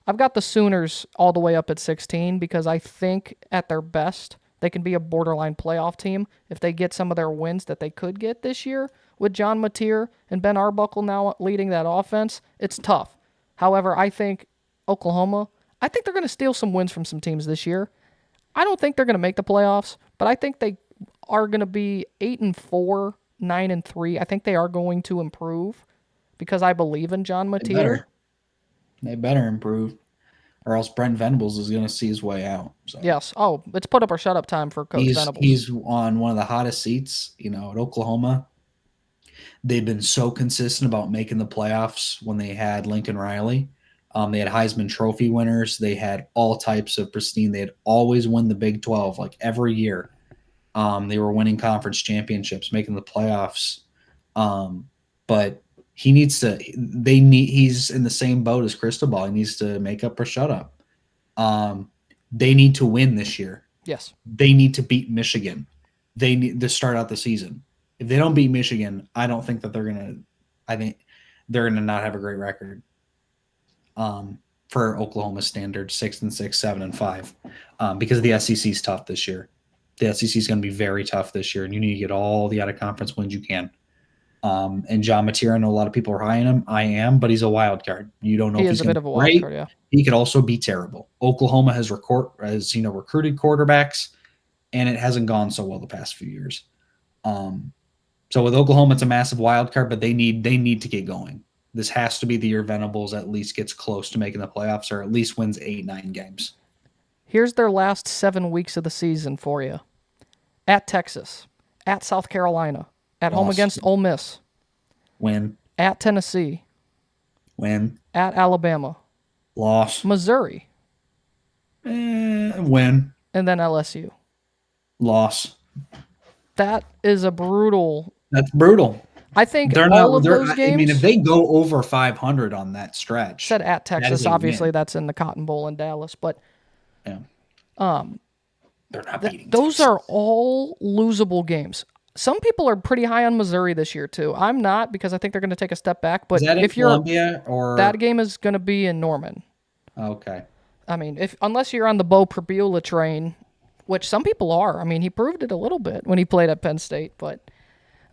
I've got the Sooners all the way up at 16 because I think at their best they can be a borderline playoff team if they get some of their wins that they could get this year with John Mateer and Ben Arbuckle now leading that offense. It's tough. However, I think Oklahoma, I think they're going to steal some wins from some teams this year. I don't think they're going to make the playoffs, but I think they are going to be 8-4, 9-3. I think they are going to improve because I believe in John Mateer. They better improve, or else Brent Venables is going to see his way out. So. Yes. Oh, it's put up or shut up time for Coach Venables. He's on one of the hottest seats, at Oklahoma. They've been so consistent about making the playoffs when they had Lincoln Riley. They had Heisman Trophy winners. They had all types of pristine. They had always won the Big 12, like every year. They were winning conference championships, making the playoffs. But he needs to. He's in the same boat as Cristobal. He needs to make up or shut up. They need to win this year. Yes. They need to beat Michigan. They need to start out the season. If they don't beat Michigan, I don't think that they're gonna. I think they're gonna not have a great record. For Oklahoma standards, 6-6, 7-5, because the SEC is tough this year. The SEC is going to be very tough this year, and you need to get all the out-of-conference wins you can. And John Mateer, I know a lot of people are high on him. I am, but he's a wild card. You don't know if he's a bit of a wild card. Yeah, he could also be terrible. Oklahoma has recruited quarterbacks, and it hasn't gone so well the past few years. So with Oklahoma, it's a massive wild card, but they need to get going. This has to be the year Venables at least gets close to making the playoffs or at least wins 8-9 games. Here's their last 7 weeks of the season for you. At Texas, at South Carolina, at home against Ole Miss. Win. At Tennessee. Win. At Alabama. Loss. Missouri. Win. And then LSU. Loss. That is a brutal. That's brutal. I think those games. I mean, if they go over 500 on that stretch. Said at Texas, obviously that's in the Cotton Bowl in Dallas, but yeah. They're not beating Those Texas. are all losable games. Some people are pretty high on Missouri this year too. I'm not, because I think they're going to take a step back. But Is that in if you're Columbia or that game is going to be in Norman. okay? I mean, unless you're on the Bo Prabula train, which some people are. I mean, he proved it a little bit when he played at Penn State. But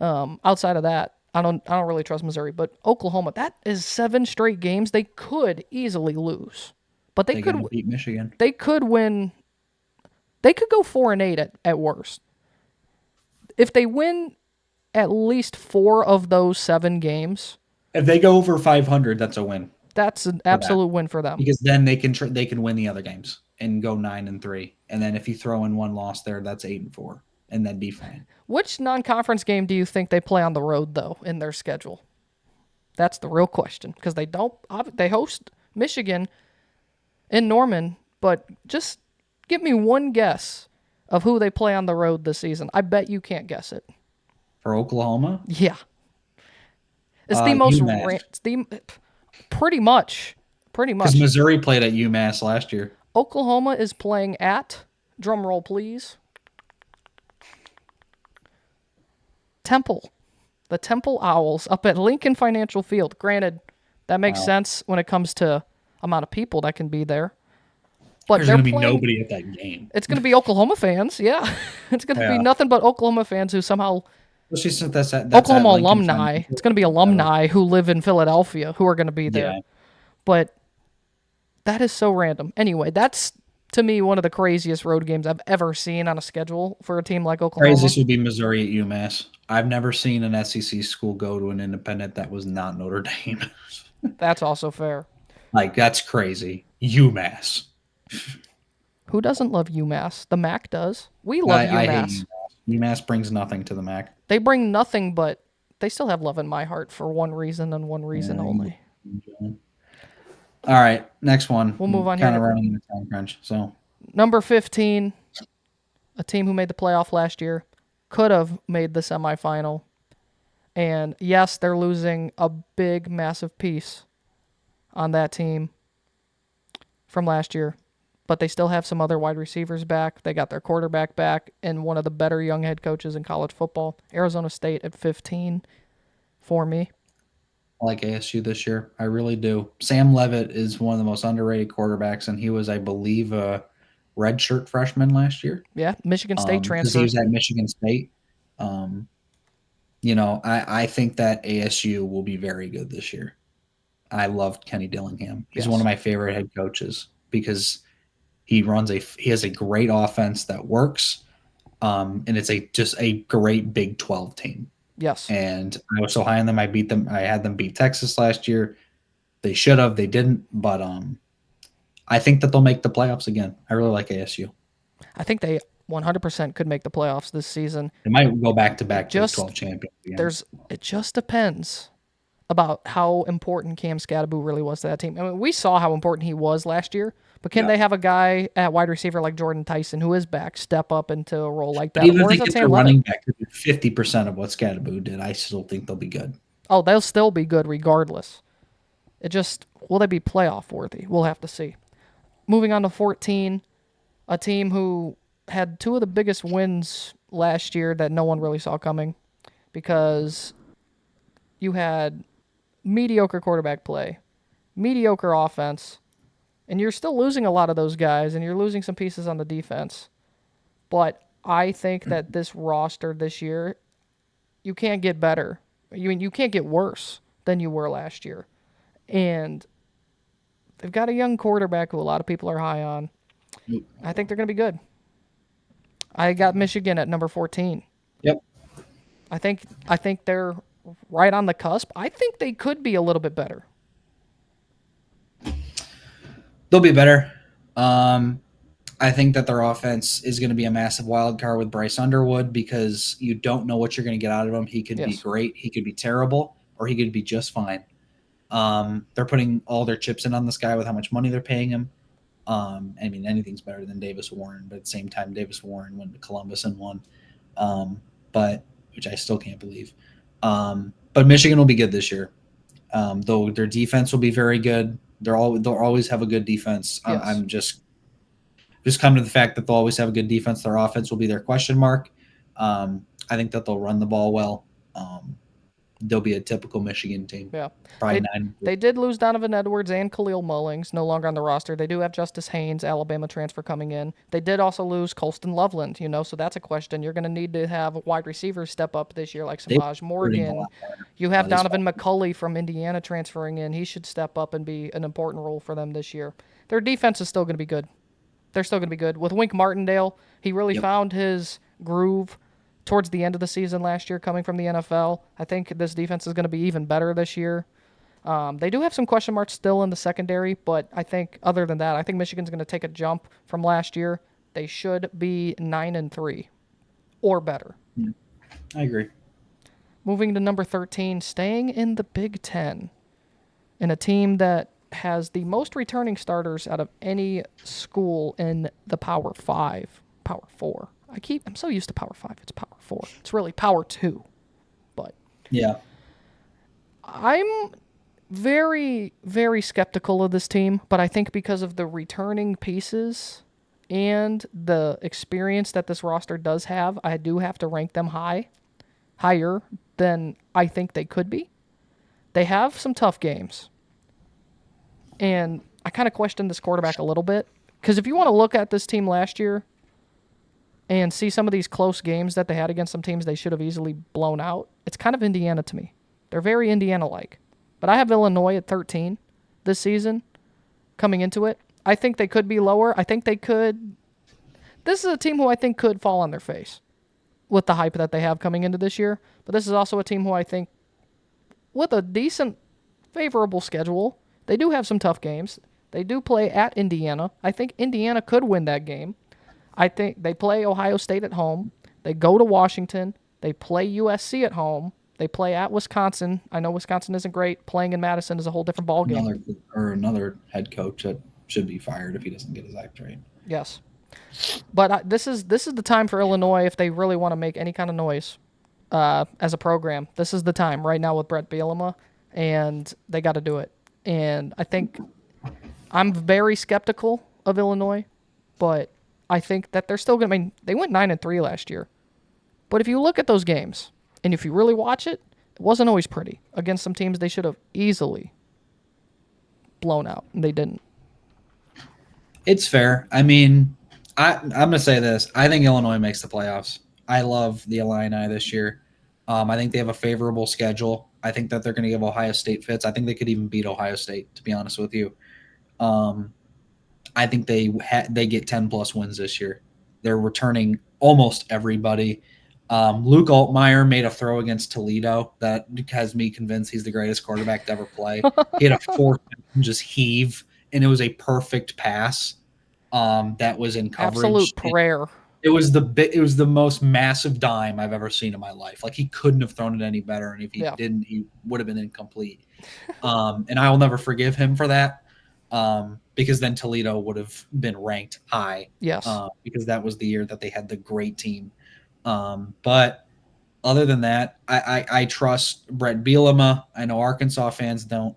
outside of that, I don't really trust Missouri. But Oklahoma, that is 7 straight games they could easily lose. But They're going to beat Michigan. They could win. They could go 4-8 at worst. If they win at least 4 of those 7 games, If they go over 500, that's a win. that's an absolute win for them. Because then they can win the other games and go 9-3. And then if you throw in one loss there, that's 8-4, and then be fine. Which non-conference game do you think they play on the road though in their schedule? That's the real question, because they host Michigan in Norman, but just give me one guess of who they play on the road this season. I bet you can't guess it. For Oklahoma? Yeah. It's the most UMass. Pretty much. Because Missouri played at UMass last year. Oklahoma is playing at, drum roll please, Temple. The Temple Owls up at Lincoln Financial Field. Granted, that makes sense when it comes to amount of people that can be there. But there's going to be nobody at that game. It's going to be Oklahoma fans, yeah. It's going to be nothing but Oklahoma fans who somehow... Especially since that's Oklahoma alumni. It's going to be alumni who live in Philadelphia who are going to be there. Yeah. But that is so random. Anyway, that's, to me, one of the craziest road games I've ever seen on a schedule for a team like Oklahoma. Craziest would be Missouri at UMass. I've never seen an SEC school go to an independent that was not Notre Dame. That's also fair. Like, that's crazy. UMass. Who doesn't love UMass? The MAC does. We love UMass. I hate UMass. UMass brings nothing to the MAC. They bring nothing, but they still have love in my heart for one reason and one reason only. All right, next one. We'll move on kind here. Kind of running into time crunch. So, number 15, a team who made the playoff last year, could have made the semifinal. And yes, they're losing a big, massive piece on that team from last year. But they still have some other wide receivers back. They got their quarterback back and one of the better young head coaches in college football. Arizona State at 15 for me. I like ASU this year. I really do. Sam Leavitt is one of the most underrated quarterbacks, and he was, I believe, a redshirt freshman last year. Yeah, Michigan State transfer. He was at Michigan State. I think that ASU will be very good this year. I loved Kenny Dillingham. He's one of my favorite head coaches because he has a great offense that works, and it's just a great Big 12 team. Yes. And I was so high on them. I had them beat Texas last year. They should have. They didn't. But I think that they'll make the playoffs again. I really like ASU. I think they 100% could make the playoffs this season. They might go back-to-back Big 12 champions again. It just depends about how important Cam Scatterbo really was to that team. I mean, we saw how important he was last year, but can they have a guy at wide receiver like Jordan Tyson, who is back, step up into a role like that? But even if they get their running back to do 50% of what Scatterbo did, I still think they'll be good. Oh, they'll still be good regardless. Will they be playoff worthy? We'll have to see. Moving on to 14, a team who had 2 of the biggest wins last year that no one really saw coming because you had mediocre quarterback play, mediocre offense, and you're still losing a lot of those guys, and you're losing some pieces on the defense. But I think that this roster this year, you can't get better. You can't get worse than you were last year. And they've got a young quarterback who a lot of people are high on. I think they're going to be good. I got Michigan at number 14. Yep. I think they're right on the cusp. I think they could be a little bit better. They'll be better. I think that their offense is going to be a massive wild card with Bryce Underwood because you don't know what you're going to get out of him. He could be great, he could be terrible, or he could be just fine. They're putting all their chips in on this guy with how much money they're paying him. I mean, anything's better than Davis Warren, but at the same time, Davis Warren went to Columbus and won, but which I still can't believe. But Michigan will be good this year, though their defense will be very good. They'll always have a good defense. Yes. Because just come to the fact that they'll always have a good defense. Their offense will be their question mark. I think that they'll run the ball well. They'll be a typical Michigan team. Yeah. Probably They, 9. they did lose Donovan Edwards and Khalil Mullings, no longer on the roster. They do have Justice Haynes, Alabama transfer, coming in. They did also lose Colston Loveland, so that's a question. You're going to need to have wide receivers step up this year, like Samaj Morgan. You have Donovan McCulley from Indiana transferring in. He should step up and be an important role for them this year. Their defense is still going to be good. They're still going to be good. With Wink Martindale, he really found his groove towards the end of the season last year coming from the NFL. I think this defense is going to be even better this year. They do have some question marks still in the secondary, but I think other than that, I think Michigan's going to take a jump from last year. They should be 9-3 or better. I agree. Moving to number 13, staying in the Big Ten, in a team that has the most returning starters out of any school in the Power 5, Power 4. I'm so used to Power 5. It's Power 4. It's really Power 2. But yeah, I'm very, very skeptical of this team, but I think because of the returning pieces and the experience that this roster does have, I do have to rank them higher than I think they could be. They have some tough games. And I kind of question this quarterback a little bit, because if you want to look at this team last year and see some of these close games that they had against some teams they should have easily blown out, it's kind of Indiana to me. They're very Indiana-like. But I have Illinois at 13 this season coming into it. I think they could be lower. I think they could. This is a team who I think could fall on their face with the hype that they have coming into this year. But this is also a team who I think, with a decent, favorable schedule, they do have some tough games. They do play at Indiana. I think Indiana could win that game. I think they play Ohio State at home. They go to Washington. They play USC at home. They play at Wisconsin. I know Wisconsin isn't great. Playing in Madison is a whole different ballgame. Another head coach that should be fired if he doesn't get his act right. Yes. But this is the time for Illinois if they really want to make any kind of noise as a program. This is the time right now with Brett Bielema, and they got to do it. And I think I'm very skeptical of Illinois, but I think that they're still going to. I mean, they went 9-3 last year. But if you look at those games, and if you really watch it, it wasn't always pretty against some teams they should have easily blown out, and they didn't. It's fair. I mean, I'm going to say this. I think Illinois makes the playoffs. I love the Illini this year. I think they have a favorable schedule. I think that they're going to give Ohio State fits. I think they could even beat Ohio State, to be honest with you. I think they get 10-plus wins this year. They're returning almost everybody. Luke Altmaier made a throw against Toledo that has me convinced he's the greatest quarterback to ever play. He had a fourth just heave, and it was a perfect pass that was in coverage. Absolute prayer. It was the most massive dime I've ever seen in my life. Like, he couldn't have thrown it any better, and if he didn't, he would have been incomplete. And I will never forgive him for that, because then Toledo would have been ranked high. Yes. Because that was the year that they had the great team. But other than that, I trust Brett Bielema. I know Arkansas fans don't.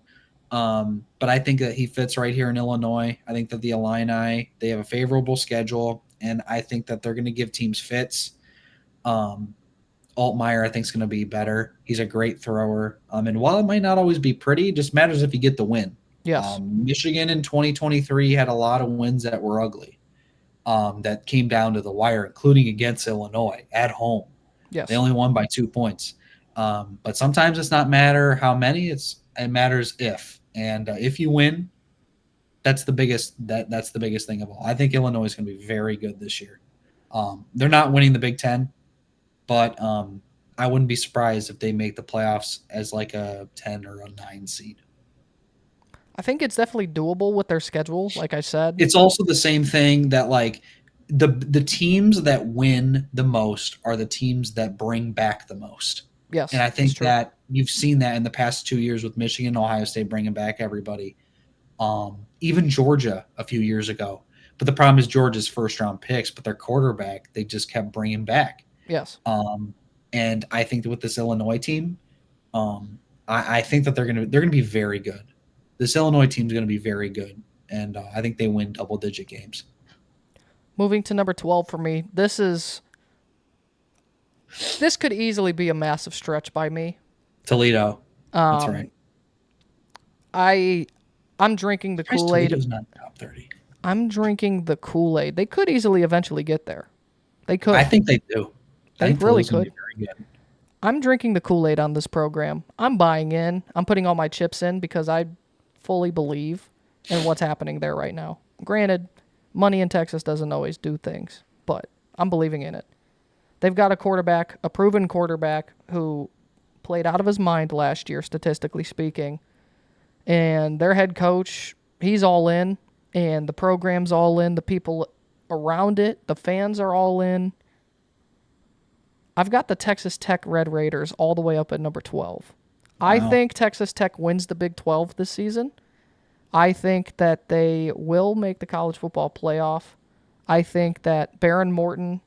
But I think that he fits right here in Illinois. I think that the Illini, they have a favorable schedule, and I think that they're going to give teams fits. Altmaier, I think, is going to be better. He's a great thrower. And while it might not always be pretty, it just matters if you get the win. Yes. Michigan in 2023 had a lot of wins that were ugly, that came down to the wire, including against Illinois at home. Yes. They only won by 2 points. But sometimes it's not matter how many, it matters if. And if you win, that's the biggest that's the biggest thing of all. I think Illinois is going to be very good this year. They're not winning the Big Ten, but I wouldn't be surprised if they make the playoffs as like a 10 or a 9 seed. I think it's definitely doable with their schedule, like I said. It's also the same thing that, like, the teams that win the most are the teams that bring back the most. Yes. And I think that you've seen that in the past 2 years with Michigan, Ohio State bringing back everybody. Even Georgia a few years ago. But the problem is Georgia's first-round picks, but their quarterback, they just kept bringing back. Yes. And I think that with this Illinois team, I think that they're gonna be very good. This Illinois team is going to be very good, and I think they win double-digit games. Moving to number 12 for me. This could easily be a massive stretch by me. Toledo. That's right. I'm drinking the Christ, Kool-Aid. Toledo's not top 30. I'm drinking the Kool-Aid. They could easily eventually get there. They could. I think they do. I They think really Toledo's gonna could. be very good. I'm drinking the Kool-Aid on this program. I'm buying in. I'm putting all my chips in because I fully believe in what's happening there right now. Granted, money in Texas doesn't always do things, but I'm believing in it. They've got a quarterback, a proven quarterback who played out of his mind last year, statistically speaking. And their head coach, he's all in, and the program's all in. The people around it, the fans are all in. I've got the Texas Tech Red Raiders all the way up at number 12. I Wow. think Texas Tech wins the Big 12 this season. I think that they will make the college football playoff. I think that Baron Morton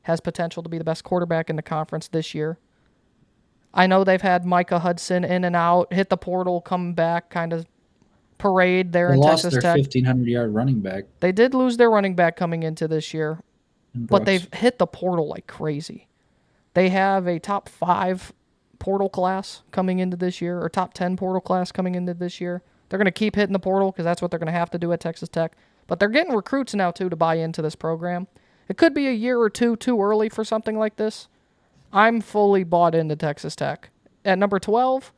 has potential to be the best quarterback in the conference this year. I know they've had Micah Hudson in and out, hit the portal, come back, kind of parade there They in lost Texas their Tech. 1,500-yard running back. They did lose their running back coming into this year, In but Brooks. they've hit the portal like crazy. They have a top 5 portal class coming into this year, or top 10 portal class coming into this year. They're going to keep hitting the portal because that's what they're going to have to do at Texas Tech. But they're getting recruits now, too, to buy into this program. It could be a year or two too early for something like this. I'm fully bought into Texas Tech. At number 12,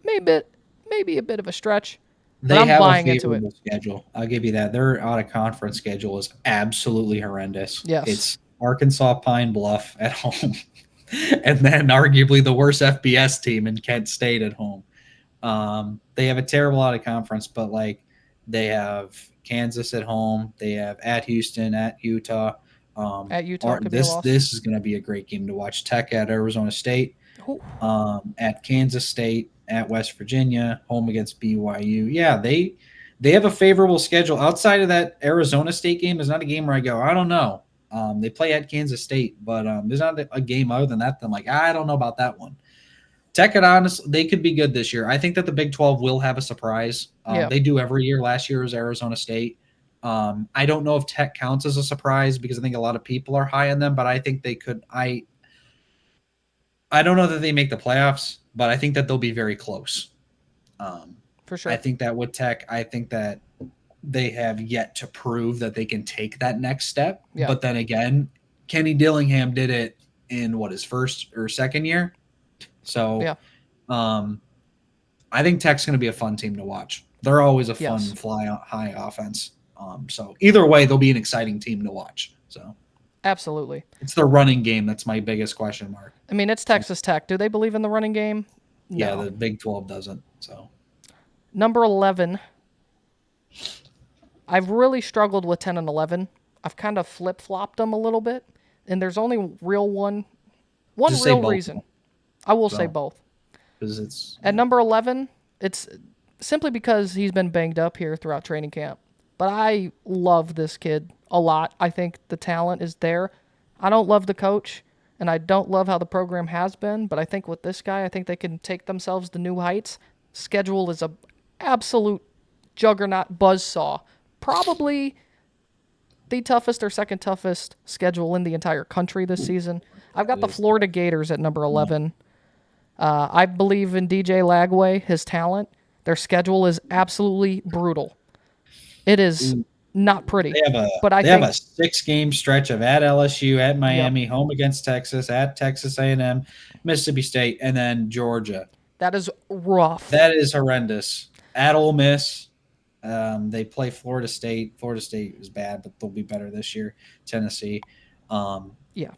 maybe a bit of a stretch, but They I'm have a buying into it. favorable schedule. I'll give you that. Their out-of-conference schedule is absolutely horrendous. Yes. It's Arkansas Pine Bluff at home, and then arguably the worst FBS team in Kent State at home. They have a terrible out-of-conference, but like they have Kansas at home. They have at Houston, at Utah. At Utah could be a loss. This is going to be a great game to watch. Tech at Arizona State. Ooh. At Kansas State, at West Virginia, home against BYU. Yeah, they have a favorable schedule. Outside of that Arizona State game is not a game where I go, I don't know. They play at Kansas State, but there's not a game other than that. I'm like, I don't know about that one. Tech and honest, they could be good this year. I think that the Big 12 will have a surprise. Yeah. They do every year. Last year was Arizona State. I don't know if Tech counts as a surprise because I think a lot of people are high on them, but I think they could. I don't know that they make the playoffs, but I think that they'll be very close. For sure. I think that with Tech, I think that they have yet to prove that they can take that next step. Yeah. But then again, Kenny Dillingham did it in his first or second year. So Yeah. I think Tech's going to be a fun team to watch. They're always a fun Yes. fly high offense. So either way, they'll be an exciting team to watch. So Absolutely. it's the running game that's my biggest question mark. I mean, it's Texas Tech. Do they believe in the running game? Yeah, No. the Big 12 doesn't. So Number 11. I've really struggled with 10 and 11. I've kind of flip-flopped them a little bit, and there's only one Just say real both. reason. I will say So. both. because it's At number 11, it's simply because he's been banged up here throughout training camp. But I love this kid a lot. I think the talent is there. I don't love the coach, and I don't love how the program has been, but I think with this guy, I think they can take themselves to new heights. Schedule is a absolute juggernaut buzzsaw. Probably the toughest or second toughest schedule in the entire country this season. I've got the Florida Gators at number 11. I believe in DJ Lagway, his talent. Their schedule is absolutely brutal. It is not pretty. they have a but I they think have a 6-game stretch of at LSU, at Miami, home against Texas, at Texas A&M, Mississippi State, and then Georgia. that is rough. That is horrendous. At Ole Miss, they play Florida State. Florida State is bad, but they'll be better this year. Tennessee. Yeah.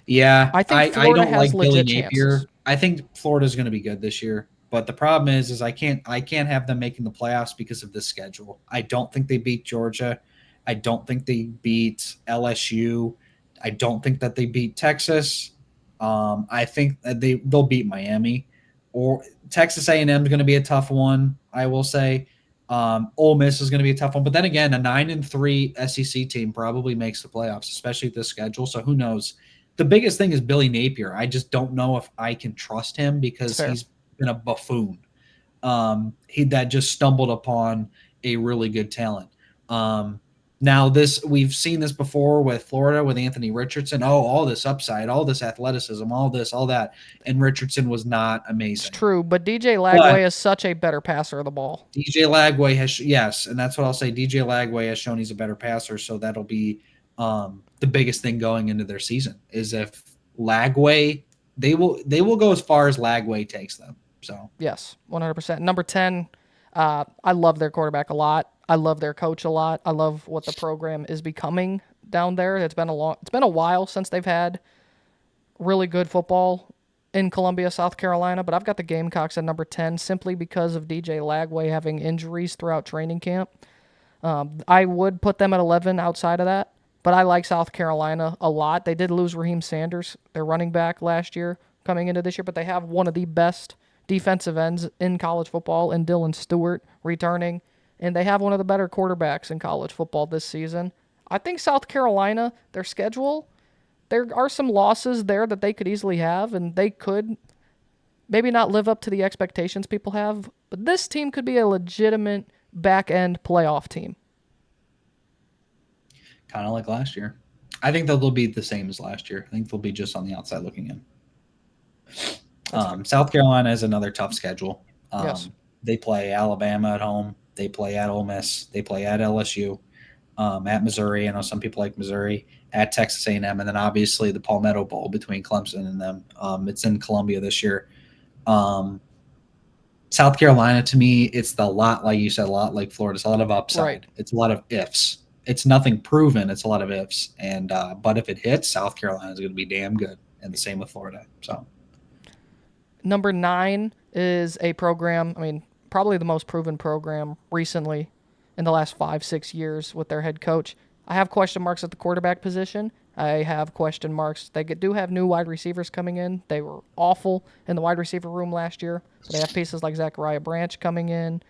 Yeah, I think I Florida don't has like Billy legit Napier. chances. I think Florida's going to be good this year, but the problem is I can't have them making the playoffs because of this schedule. I don't think they beat Georgia. I don't think they beat LSU. I don't think that they beat Texas. I think that they'll beat Miami, or Texas A&M is going to be a tough one. I will say. Ole Miss is going to be a tough one, but then again, a 9-3 SEC team probably makes the playoffs, especially with this schedule. So who knows? The biggest thing is Billy Napier. I just don't know if I can trust him because Fair. he's been a buffoon. He that just stumbled upon a really good talent. Now, we've seen this before with Florida with Anthony Richardson. Oh, all this upside, all this athleticism, all this, all that, and Richardson was not It's amazing. true, but DJ But Lagway is such a better passer of the ball. DJ Lagway has yes, and that's what I'll say. DJ Lagway has shown he's a better passer, so that'll be the biggest thing going into their season is if Lagway they will go as far as Lagway takes them. So yes, 100%. Number 10, I love their quarterback a lot. I love their coach a lot. I love what the program is becoming down there. It's been a while since they've had really good football in Columbia, South Carolina, but I've got the Gamecocks at number 10 simply because of DJ Lagway having injuries throughout training camp. I would put them at 11 outside of that, but I like South Carolina a lot. They did lose Raheem Sanders, their running back, last year coming into this year, but they have one of the best defensive ends in college football in Dylan Stewart returning, and they have one of the better quarterbacks in college football this season. I think South Carolina, their schedule, there are some losses there that they could easily have, and they could maybe not live up to the expectations people have, but this team could be a legitimate back-end playoff team. kind of like last year. I think they'll be the same as last year. I think they'll be just on the outside looking in. South Carolina has another tough schedule. Yes. They play Alabama at home. They play at Ole Miss. They play at LSU, at Missouri. I know some people like Missouri, at Texas A&M, and then obviously the Palmetto Bowl between Clemson and them. It's in Columbia this year. South Carolina, to me, it's a lot, like you said, a lot like Florida. It's a lot of upside. Right. It's a lot of ifs. It's nothing proven. It's a lot of ifs. And but if it hits, South Carolina is going to be damn good. And the same with Florida. So Number 9 is a program, probably the most proven program recently in the last 5-6 years with their head coach. I have question marks at the quarterback position. I have question marks. They do have new wide receivers coming in. They were awful in the wide receiver room last year. But they have pieces like Zachariah Branch coming in.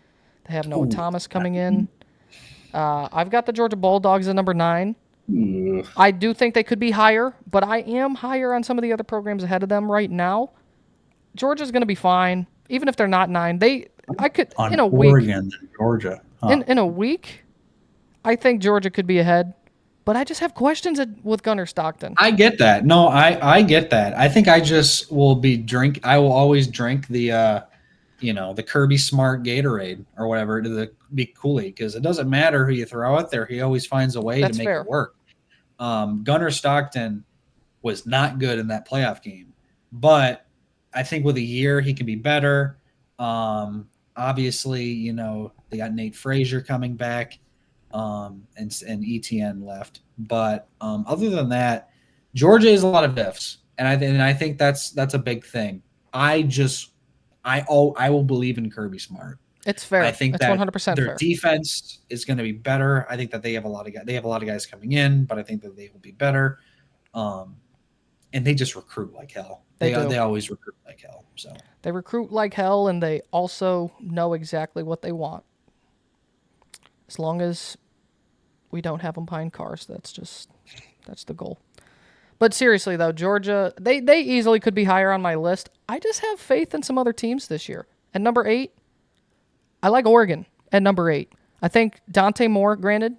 They have Noah Thomas coming in. I've got the Georgia Bulldogs at number 9. I do think they could be higher, but I am higher on some of the other programs ahead of them right now. Georgia's going to be fine, even if they're not 9. I could on in a Oregon week. and Georgia. Huh. In a week, I think Georgia could be ahead, but I just have questions with Gunnar Stockton. I get that. No, I get that. I think I just will I will always drink the the Kirby Smart Gatorade or whatever to be Kool-Aid, because it doesn't matter who you throw out there. He always finds a way That's to make fair. it work. Gunnar Stockton was not good in that playoff game, but I think with a year he can be better. Obviously, they got Nate Frazier coming back, and ETN left. But other than that, Georgia is a lot of ifs, and I think that's a big thing. I will believe in Kirby Smart. It's fair. I think it's that 100% their fair. defense is going to be better. I think that they have a lot of guys coming in, but I think that they will be better. And they just recruit like hell. They always recruit like hell. So they recruit like hell, and they also know exactly what they want. As long as we don't have them buying cars, that's the goal. But seriously though, Georgia, they easily could be higher on my list. I just have faith in some other teams this year. At number 8, I like Oregon at number 8. I think Dante Moore, granted,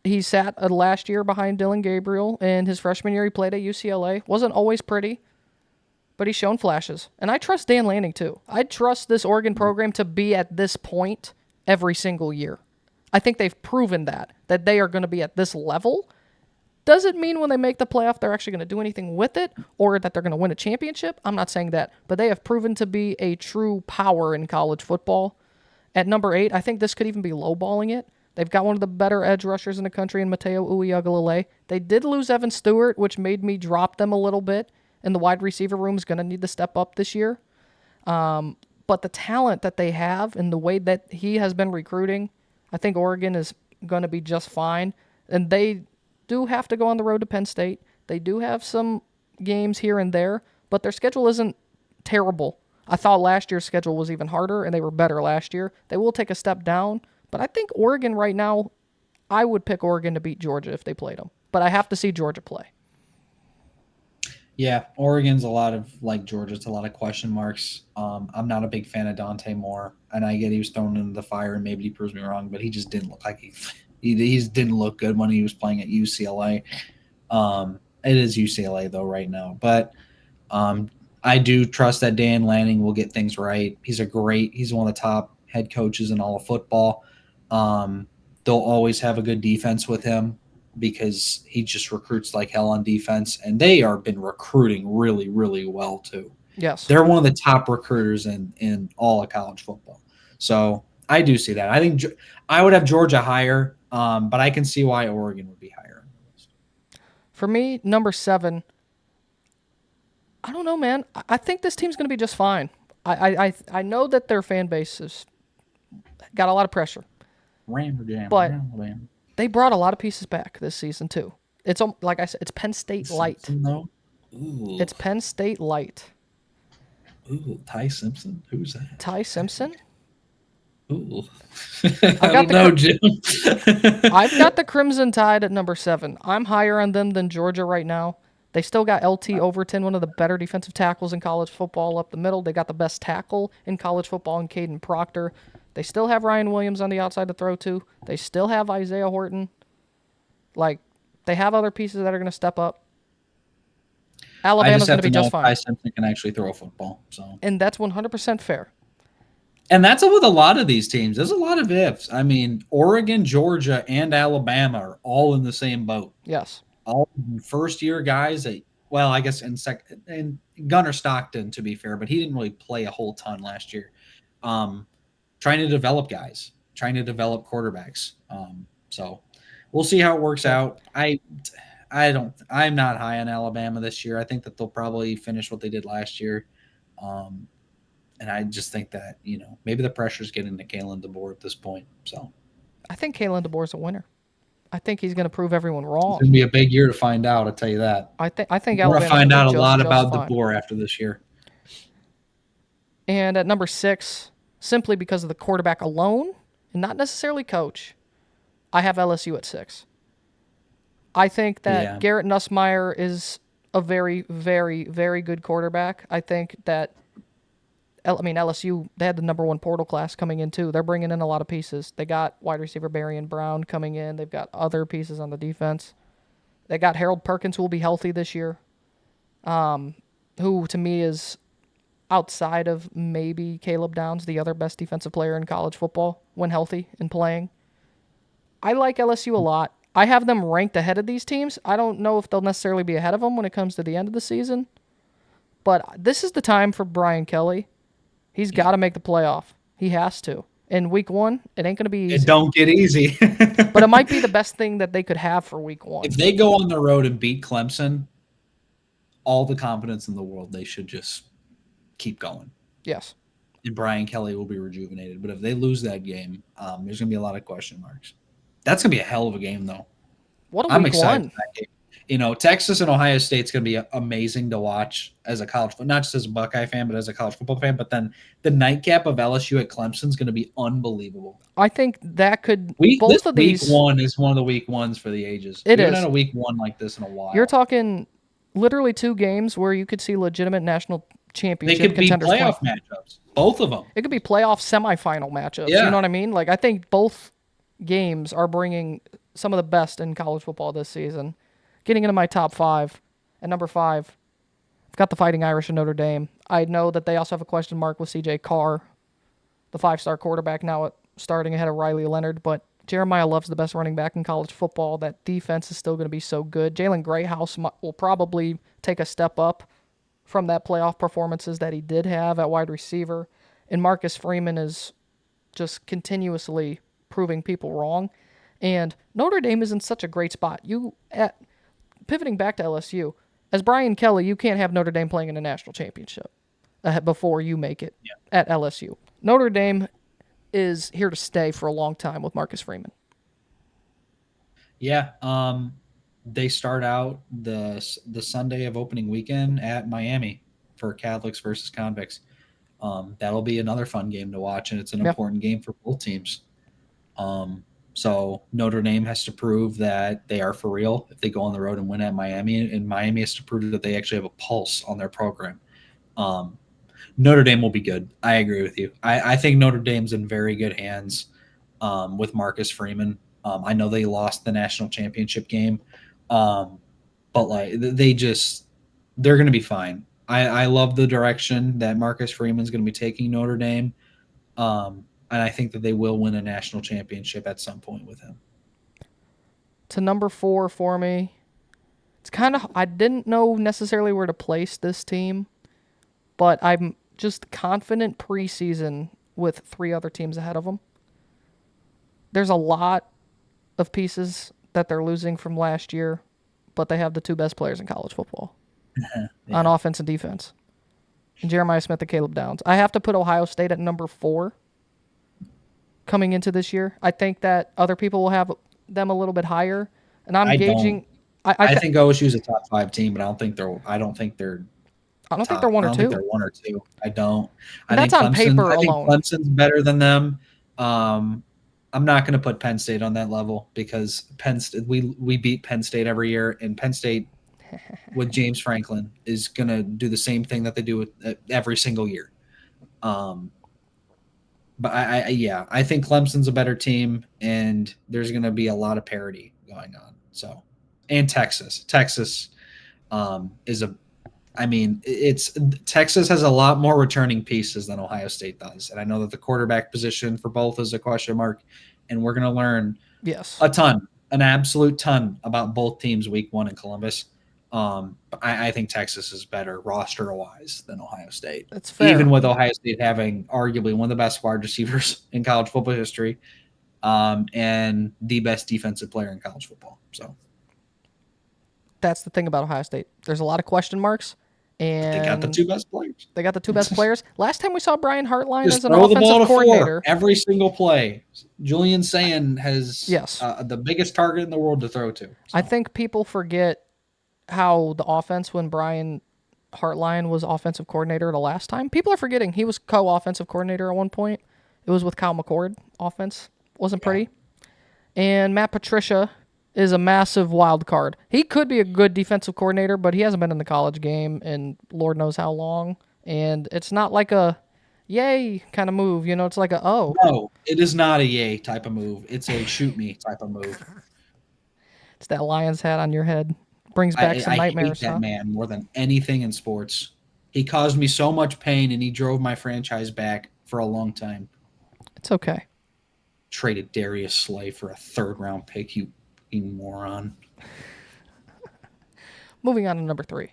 he sat last year behind Dylan Gabriel, and his freshman year he played at UCLA. Wasn't always pretty, but he's shown flashes. And I trust Dan Lanning too. I trust this Oregon program to be at this point every single year. I think they've proven that they are going to be at this level. Doesn't mean when they make the playoff they're actually going to do anything with it or that they're going to win a championship. I'm not saying that, but they have proven to be a true power in college football. At number 8, I think this could even be lowballing it. They've got one of the better edge rushers in the country in Mateo Uiagalelei. They did lose Evan Stewart, which made me drop them a little bit, and the wide receiver room is going to need to step up this year. But the talent that they have and the way that he has been recruiting, I think Oregon is going to be just fine. And they do have to go on the road to Penn State. They do have some games here and there, but their schedule isn't terrible. I thought last year's schedule was even harder, and they were better last year. They will take a step down, but I think Oregon right now, I would pick Oregon to beat Georgia if they played them. But I have to see Georgia play. Yeah, Oregon's a lot of like Georgia. It's a lot of question marks. I'm not a big fan of Dante Moore, and I get he was thrown into the fire, and maybe he proves me wrong, but he just didn't look like he He didn't look good when he was playing at UCLA. It is UCLA though right now, but I do trust that Dan Lanning will get things right. He's one of the top head coaches in all of football. They'll always have a good defense with him because he just recruits like hell on defense, and they are been recruiting really, really well too. Yes. They're one of the top recruiters in all of college football. So I do see that. I think I would have Georgia higher, but I can see why Oregon would be higher on the list. For me, number 7, I don't know, man. I think this team's going to be just fine. I know that their fan base has got a lot of pressure, but they brought a lot of pieces back this season too. It's like I said, it's Penn State light. It's Penn State light. Ooh, Ty Simpson? Who's that? Ty Simpson? Ooh. I don't know, Jim. I've got the Crimson Tide at number 7. I'm higher on them than Georgia right now. They still got LT Overton, one of the better defensive tackles in college football up the middle. They got the best tackle in college football in Caden Proctor. They still have Ryan Williams on the outside to throw to. They still have Isaiah Horton. Like, they have other pieces that are going to step up. Alabama's going to be just fine. Ty Simpson can actually throw a football. And that's 100% fair. And that's with a lot of these teams. There's a lot of ifs. I mean, Oregon, Georgia, and Alabama are all in the same boat. Yes. All first-year guys. I guess and Gunnar Stockton, to be fair, but he didn't really play a whole ton last year. Trying to develop guys, trying to develop quarterbacks. So we'll see how it works out. I'm not high on Alabama this year. I think that they'll probably finish what they did last year. And I just think that, maybe the pressure's getting to Kalen DeBoer at this point. So I think Kalen DeBoer's a winner. I think he's going to prove everyone wrong. It's going to be a big year to find out, I'll tell you that. I think we're going to find out a lot about fine. DeBoer after this year. And at number 6, simply because of the quarterback alone and not necessarily coach, I have LSU at 6. I think that Garrett Nussmeier is a very, very, very good quarterback. I think that LSU, they had the number 1 portal class coming in too. They're bringing in a lot of pieces. They got wide receiver Barrion Brown coming in. They've got other pieces on the defense. They got Harold Perkins, who will be healthy this year, who to me is outside of maybe Caleb Downs, the other best defensive player in college football when healthy and playing. I like LSU a lot. I have them ranked ahead of these teams. I don't know if they'll necessarily be ahead of them when it comes to the end of the season, but this is the time for Brian Kelly. He's got to make the playoff. He has to. In week 1, it ain't going to be easy. It don't get easy. But it might be the best thing that they could have for week 1. If they go on the road and beat Clemson, all the confidence in the world, they should just keep going. Yes. And Brian Kelly will be rejuvenated. But if they lose that game, there's going to be a lot of question marks. That's going to be a hell of a game, though. I'm excited for that game. Texas and Ohio State's going to be amazing to watch as a college, not just as a Buckeye fan, but as a college football fan. But then the nightcap of LSU at Clemson is going to be unbelievable. I think that could week 1 is one of the week 1s for the ages. It is. We haven't had a week 1 like this in a while. You're talking literally 2 games where you could see legitimate national championship contenders. They could be playoff matchups, both of them. It could be playoff semifinal matchups. Yeah. You know what I mean? Like, I think both games are bringing some of the best in college football this season. Getting into my top 5, at number 5, I've got the Fighting Irish of Notre Dame. I know that they also have a question mark with C.J. Carr, the 5-star quarterback now starting ahead of Riley Leonard, but Jeremiah Love's the best running back in college football. That defense is still going to be so good. Jalen Grayhouse will probably take a step up from that playoff performances that he did have at wide receiver, and Marcus Freeman is just continuously proving people wrong. And Notre Dame is in such a great spot. Pivoting back to LSU, as Brian Kelly, you can't have Notre Dame playing in a national championship before you make it at LSU. Notre Dame is here to stay for a long time with Marcus Freeman. Yeah, they start out the Sunday of opening weekend at Miami for Catholics versus convicts. That'll be another fun game to watch, and it's an important game for both teams. So Notre Dame has to prove that they are for real if they go on the road and win at Miami, and Miami has to prove that they actually have a pulse on their program. Notre Dame will be good. I agree with you. I think Notre Dame's in very good hands with Marcus Freeman. I know they lost the national championship game, but like they're going to be fine. I love the direction that Marcus Freeman's going to be taking Notre Dame, and I think that they will win a national championship at some point with him. To number 4 for me, it's kind of, I didn't know necessarily where to place this team, but I'm just confident preseason with 3 other teams ahead of them. There's a lot of pieces that they're losing from last year, but they have the 2 best players in college football on offense and defense. And Jeremiah Smith and Caleb Downs. I have to put Ohio State at number 4 coming into this year. I think that other people will have them a little bit higher, and I'm gauging. I think OSU is a top 5 team, but I don't think they're. I don't think they're 1 top. or 2. I don't think they're 1 or 2. I don't. And that's on paper alone. I think Clemson's better than them. I'm not going to put Penn State on that level because Penn State, we beat Penn State every year, and Penn State with James Franklin is going to do the same thing that they do with every single year. But I think Clemson's a better team, and there's going to be a lot of parity going on. So, and Texas is Texas has a lot more returning pieces than Ohio State does, and I know that the quarterback position for both is a question mark, and we're going to learn an absolute ton about both teams week 1 in Columbus. But I think Texas is better roster-wise than Ohio State. That's fair. Even with Ohio State having arguably one of the best wide receivers in college football history, and the best defensive player in college football. So that's the thing about Ohio State. There's a lot of question marks, and they got the 2 best players. They got the 2 best players. Last time we saw Brian Hartline Just as an throw the ball offensive to coordinator. 4 every single play. Julian Sand has the biggest target in the world to throw to. So. I think people forget how the offense when Brian Hartline was offensive coordinator the last time. People are forgetting he was co-offensive coordinator at one point. It was with Kyle McCord. Offense wasn't pretty. And Matt Patricia is a massive wild card. He could be a good defensive coordinator, but he hasn't been in the college game in Lord knows how long. And it's not like a yay kind of move. You know, it's like No, it is not a yay type of move. It's a shoot me type of move. It's that lion's hat on your head. Brings back some nightmares. I hate that man more than anything in sports. He caused me so much pain, and he drove my franchise back for a long time. It's okay. Traded Darius Slay for a 3rd-round pick, you moron. Moving on to number 3.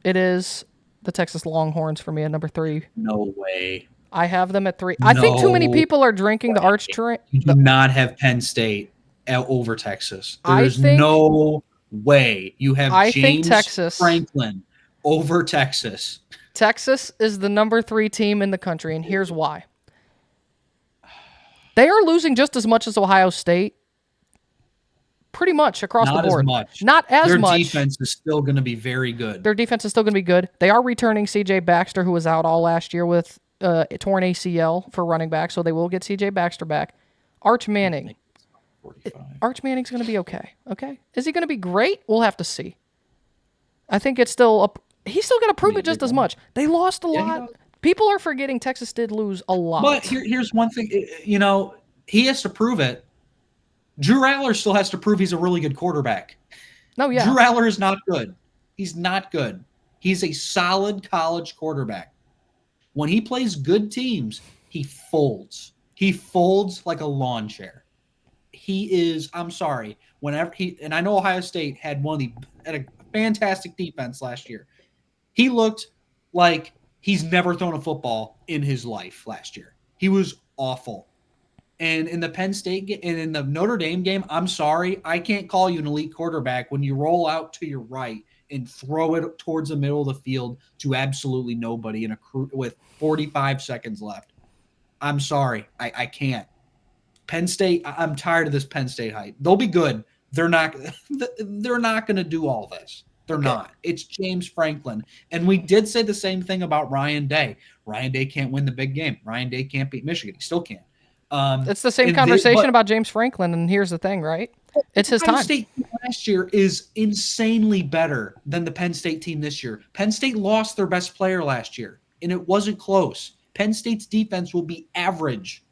It is the Texas Longhorns for me at number 3. No way. I have them at 3. I think too many people are drinking the arch train. You do not have Penn State over Texas. There's no way you have James Franklin over Texas. Texas is the number 3 team in the country, and here's why. They are losing just as much as Ohio State, pretty much across the board. Not as much. Their defense is still going to be very good. Their defense is still going to be good. They are returning C.J. Baxter, who was out all last year with a torn ACL for running back, so they will get C.J. Baxter back. Arch Manning's going to be okay. Okay, is he going to be great? We'll have to see. I think it's still he's still going to prove it just as much. They lost a lot. People are forgetting Texas did lose a lot. But here's one thing. You know, he has to prove it. Drew Aller still has to prove he's a really good quarterback. No, yeah. Drew Aller is not good. He's not good. He's a solid college quarterback. When he plays good teams, he folds. He folds like a lawn chair. He is, I'm sorry, and I know Ohio State had a fantastic defense last year. He looked like he's never thrown a football in his life last year. He was awful. And in the Penn State and in the Notre Dame game, I'm sorry, I can't call you an elite quarterback when you roll out to your right and throw it towards the middle of the field to absolutely nobody with 45 seconds left. I'm sorry, I can't. Penn State, I'm tired of this Penn State hype. They'll be good. They're not going to do all this. They're not. It's James Franklin. And we did say the same thing about Ryan Day. Ryan Day can't win the big game. Ryan Day can't beat Michigan. He still can't. It's the same conversation about James Franklin, and here's the thing, right? It's his time. Penn State last year is insanely better than the Penn State team this year. Penn State lost their best player last year, and it wasn't close. Penn State's defense will be average.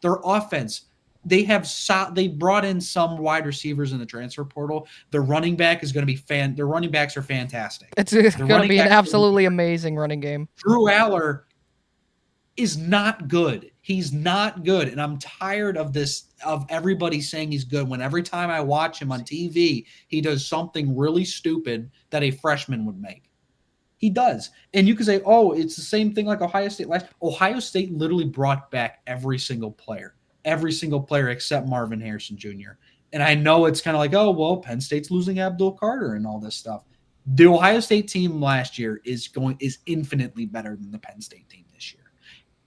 Their offense, they brought in some wide receivers in the transfer portal. Their running back is going to be their running backs are fantastic. It's Their going to running be an backs are absolutely amazing running game. Drew Aller is not good. He's not good. And I'm tired of everybody saying he's good when every time I watch him on TV, he does something really stupid that a freshman would make. He does. And you can say, oh, it's the same thing like Ohio State last. Ohio State literally brought back every single player except Marvin Harrison Jr. And I know it's kind of like, oh, well, Penn State's losing Abdul Carter and all this stuff. The Ohio State team last year is infinitely better than the Penn State team this year.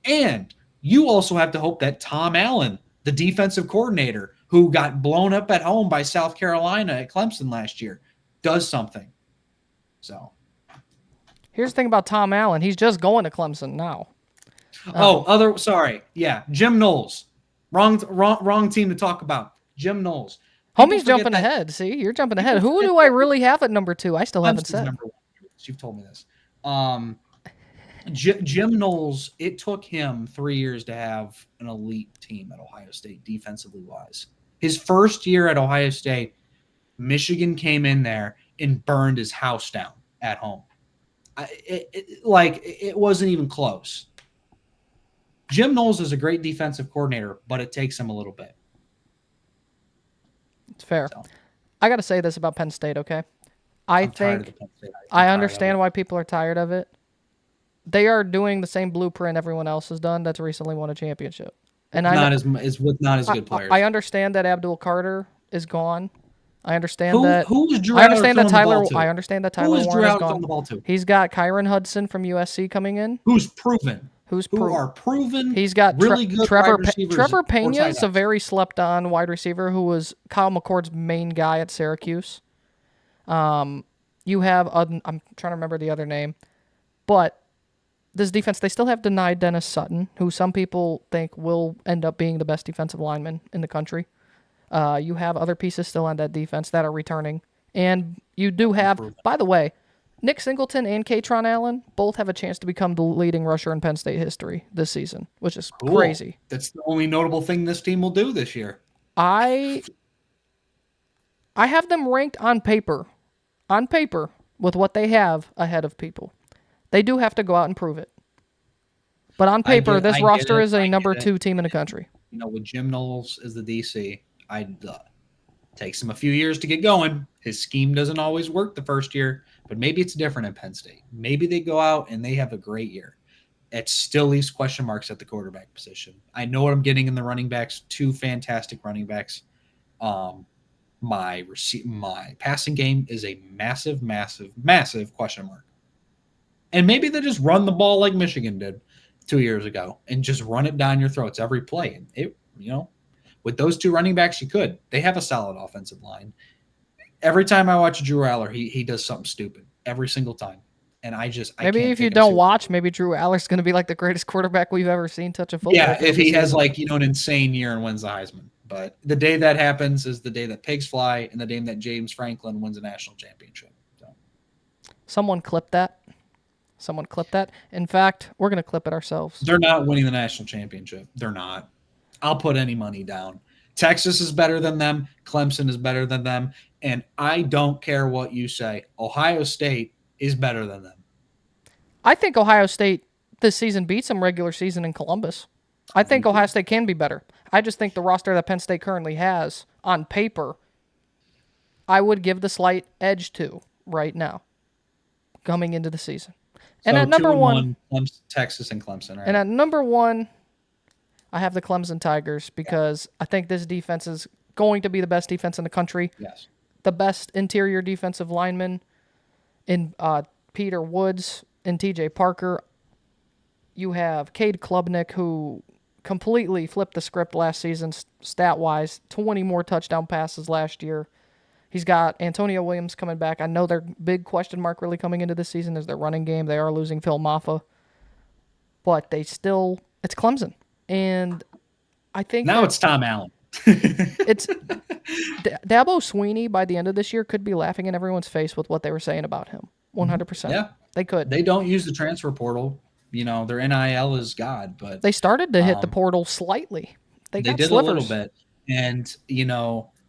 And you also have to hope that Tom Allen, the defensive coordinator who got blown up at home by South Carolina at Clemson last year, does something. So here's the thing about Tom Allen. He's just going to Clemson now. Jim Knowles. Wrong team to talk about. Jim Knowles. Homie's jumping ahead. See, you're jumping ahead. Who do I really have at number 2? I still haven't said. Number 1. You've told me this. Jim Knowles, it took him 3 years to have an elite team at Ohio State, defensively wise. His first year at Ohio State, Michigan came in there and burned his house down at home. It wasn't even close. Jim Knowles is a great defensive coordinator, but it takes him a little bit. It's fair. So, I got to say this about Penn State, okay? I understand why people are tired of it. They are doing the same blueprint everyone else has done that's recently won a championship. And not as good players. I understand that Abdul Carter is gone. I understand that Tyler Warren is gone. He's got Kyron Hudson from USC coming in. Who are proven. He's got really good Trevor Pena is a very slept-on wide receiver who was Kyle McCord's main guy at Syracuse. You have I'm trying to remember the other name, but this defense, they still have denied Dennis Sutton, who some people think will end up being the best defensive lineman in the country. You have other pieces still on that defense that are returning. And you do have, by the way, Nick Singleton and Katron Allen both have a chance to become the leading rusher in Penn State history this season, which is crazy. That's the only notable thing this team will do this year. I have them ranked on paper, with what they have ahead of people. They do have to go out and prove it. But on paper, this roster is a number 2 team in the country. With Jim Knowles as the DC, takes him a few years to get going. His scheme doesn't always work the first year, but maybe it's different at Penn State. Maybe they go out and they have a great year. It still leaves question marks at the quarterback position. I know what I'm getting in the running backs. 2 fantastic running backs. My passing game is a massive, massive, massive question mark. And maybe they just run the ball like Michigan did 2 years ago and just run it down your throats every play. With those 2 running backs, you could. They have a solid offensive line. Every time I watch Drew Aller, he does something stupid every single time. And maybe if you don't watch, maybe Drew Aller's going to be like the greatest quarterback we've ever seen touch a football. Yeah, if he has an insane year and wins the Heisman. But the day that happens is the day that pigs fly and the day that James Franklin wins a national championship. So. Someone clip that. In fact, we're going to clip it ourselves. They're not winning the national championship. They're not. I'll put any money down. Texas is better than them. Clemson is better than them. And I don't care what you say. Ohio State is better than them. I think Ohio State this season beats them regular season in Columbus. I think Ohio State can be better. I just think the roster that Penn State currently has on paper, I would give the slight edge to right now coming into the season. And at number 1, Texas and Clemson, right? And at number 1, I have the Clemson Tigers because I think this defense is going to be the best defense in the country. Yes. The best interior defensive lineman in Peter Woods and TJ Parker. You have Cade Klubnik, who completely flipped the script last season stat-wise, 20 more touchdown passes last year. He's got Antonio Williams coming back. I know their big question mark really coming into this season is their running game. They are losing Phil Maffa. But it's Clemson. And I think now it's Tom Allen. It's Dabo Swinney by the end of this year could be laughing in everyone's face with what they were saying about him. 100%. Yeah. They could. They don't use the transfer portal. Their NIL is God, but they started to hit the portal slightly They They got did a little slivers. bit. And,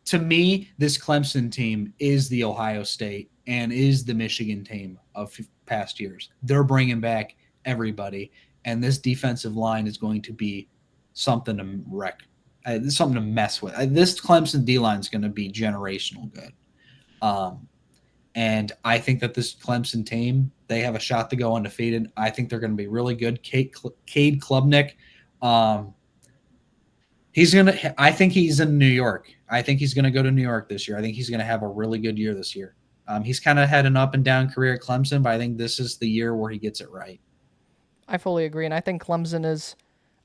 to me, this Clemson team is the Ohio State and is the Michigan team of past years. They're bringing back everybody, and this defensive line is going to be something to wreck, something to mess with. This Clemson D line is going to be generational good. And I think that this Clemson team, they have a shot to go undefeated. I think they're going to be really good. Cade Klubnik, I think he's in New York. I think he's gonna go to New York this year. I think he's gonna have a really good year this year. He's kind of had an up and down career at Clemson, but I think this is the year where he gets it right. I fully agree, and I think Clemson is.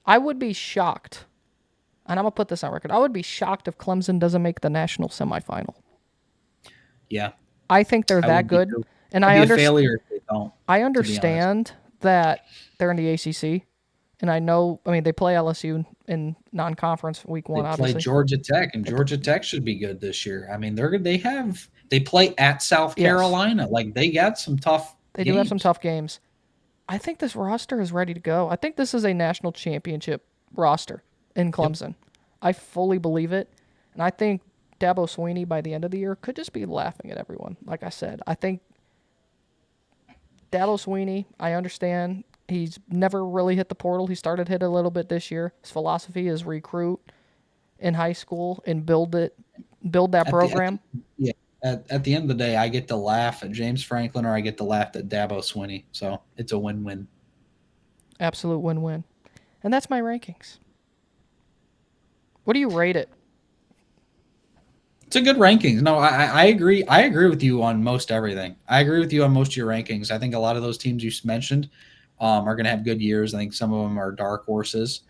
I would be shocked, and I'm gonna put this on record. I would be shocked if Clemson doesn't make the national semifinal. Yeah, I think they're I that would be good, too. and I'd be a failure if they don't. I To be honest, understand that they're in the ACC, and I know. I mean, they play LSU in non-conference week they 1, play obviously. Georgia Tech, and Georgia Tech should be good this year. I mean, they play at South Yes. Carolina. Like they got some tough. They games. do have some tough games. I think this roster is ready to go. I think this is a national championship roster in Clemson. Yep. I fully believe it. And I think Dabo Swinney by the end of the year could just be laughing at everyone. Like I said, I think Dabo Swinney, I understand he's never really hit the portal. He started hit a little bit this year. His philosophy is recruit in high school and build that program. At the end of the day, I get to laugh at James Franklin or I get to laugh at Dabo Swinney. So it's a win-win. Absolute win-win. And that's my rankings. What do you rate it? It's a good rankings. No, I agree. I agree with you on most everything. I agree with you on most of your rankings. I think a lot of those teams you mentioned are going to have good years. I think some of them are dark horses.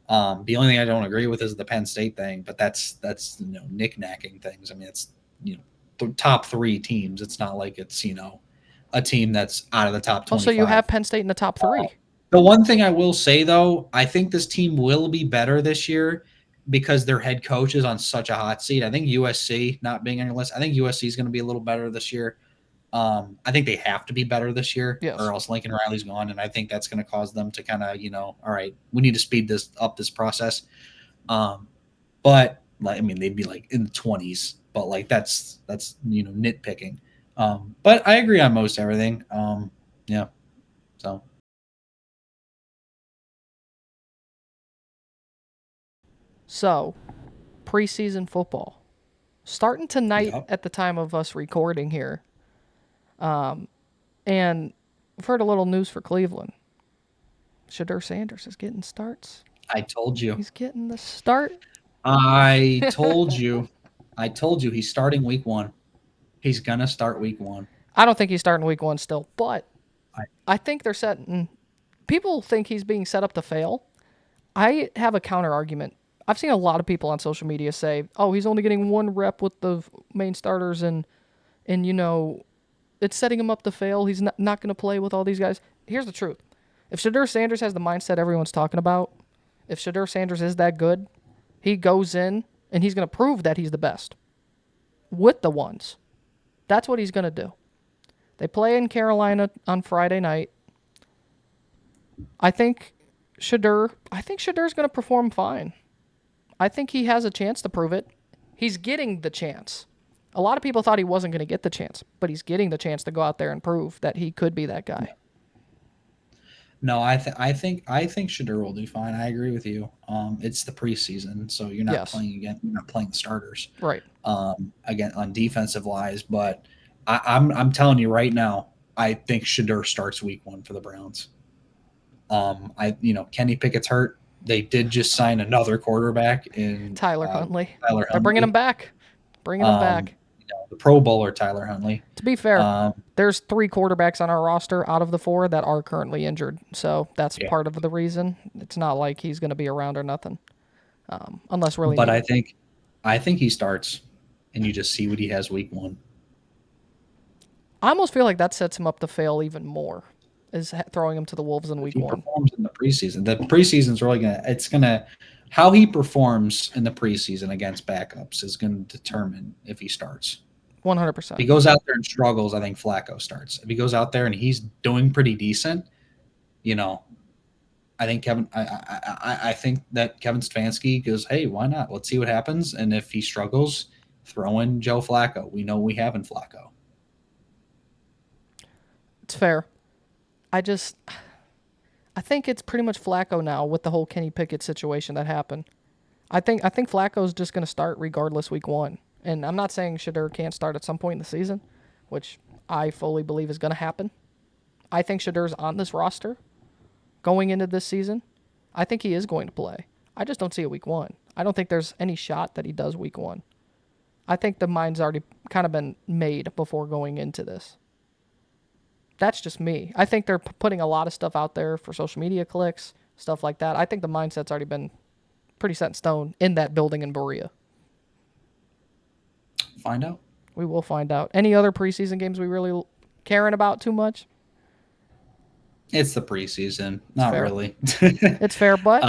The only thing I don't agree with is the Penn State thing, but that's knick-knacking things. I mean, it's the top 3 teams. It's not like it's a team that's out of the top 25. Also, you have Penn State in the top 3. The one thing I will say though, I think this team will be better this year because their head coach is on such a hot seat. I think USC not being on your list. I think USC is going to be a little better this year. I think they have to be better this year, or else Lincoln Riley's gone, and I think that's going to cause them to kind of, all right, we need to speed this process. But I mean, they'd be like in the 20s, but like that's nitpicking. But I agree on most everything. Yeah, so. So, preseason football starting tonight at the time of us recording here. And we've heard a little news for Cleveland. Shedeur Sanders is getting starts. I told you. He's getting the start. I told you. He's starting week 1. He's going to start week 1. I don't think he's starting week 1 still, but I think they're setting. People think he's being set up to fail. I have a counter argument. I've seen a lot of people on social media say, "Oh, he's only getting 1 rep with the main starters, and it's setting him up to fail. He's not going to play with all these guys." Here's the truth: if Shedeur Sanders has the mindset everyone's talking about, if Shedeur Sanders is that good, he goes in and he's going to prove that he's the best with the ones. That's what he's going to do. They play in Carolina on Friday night. I think Shedeur is going to perform fine. I think he has a chance to prove it. He's getting the chance. A lot of people thought he wasn't going to get the chance, but he's getting the chance to go out there and prove that he could be that guy. No, I think Shedeur will do fine. I agree with you. It's the preseason, so you're not playing again. You're not playing the starters, right? Again on defensive wise, but I'm telling you right now, I think Shedeur starts week 1 for the Browns. Kenny Pickett's hurt. They did just sign another quarterback in Tyler Huntley. Tyler Huntley. They're bringing him back. The Pro Bowler Tyler Huntley. To be fair, there's 3 quarterbacks on our roster out of the 4 that are currently injured, so that's part of the reason. It's not like he's going to be around or nothing, unless really. But I think he starts, and you just see what he has week 1. I almost feel like that sets him up to fail even more, is throwing him to the Wolves in week 1. He performs in the preseason. The preseason's really how he performs in the preseason against backups is going to determine if he starts. 100%. If he goes out there and struggles, I think Flacco starts. If he goes out there and he's doing pretty decent, I think I think that Kevin Stefanski goes, hey, why not? Let's see what happens. And if he struggles, throw in Joe Flacco. We know we have in Flacco. It's fair. I just I think it's pretty much Flacco now with the whole Kenny Pickett situation that happened. I think Flacco's just going to start regardless week 1. And I'm not saying Shedeur can't start at some point in the season, which I fully believe is going to happen. I think Shadeur's on this roster going into this season. I think he is going to play. I just don't see it week 1. I don't think there's any shot that he does week 1. I think the mind's already kind of been made before going into this. That's just me. I think they're putting a lot of stuff out there for social media clicks, stuff like that. I think the mindset's already been pretty set in stone in that building in Berea. Find out. We will find out. Any other preseason games we really caring about too much? It's the preseason. Not fair. really. It's fair, but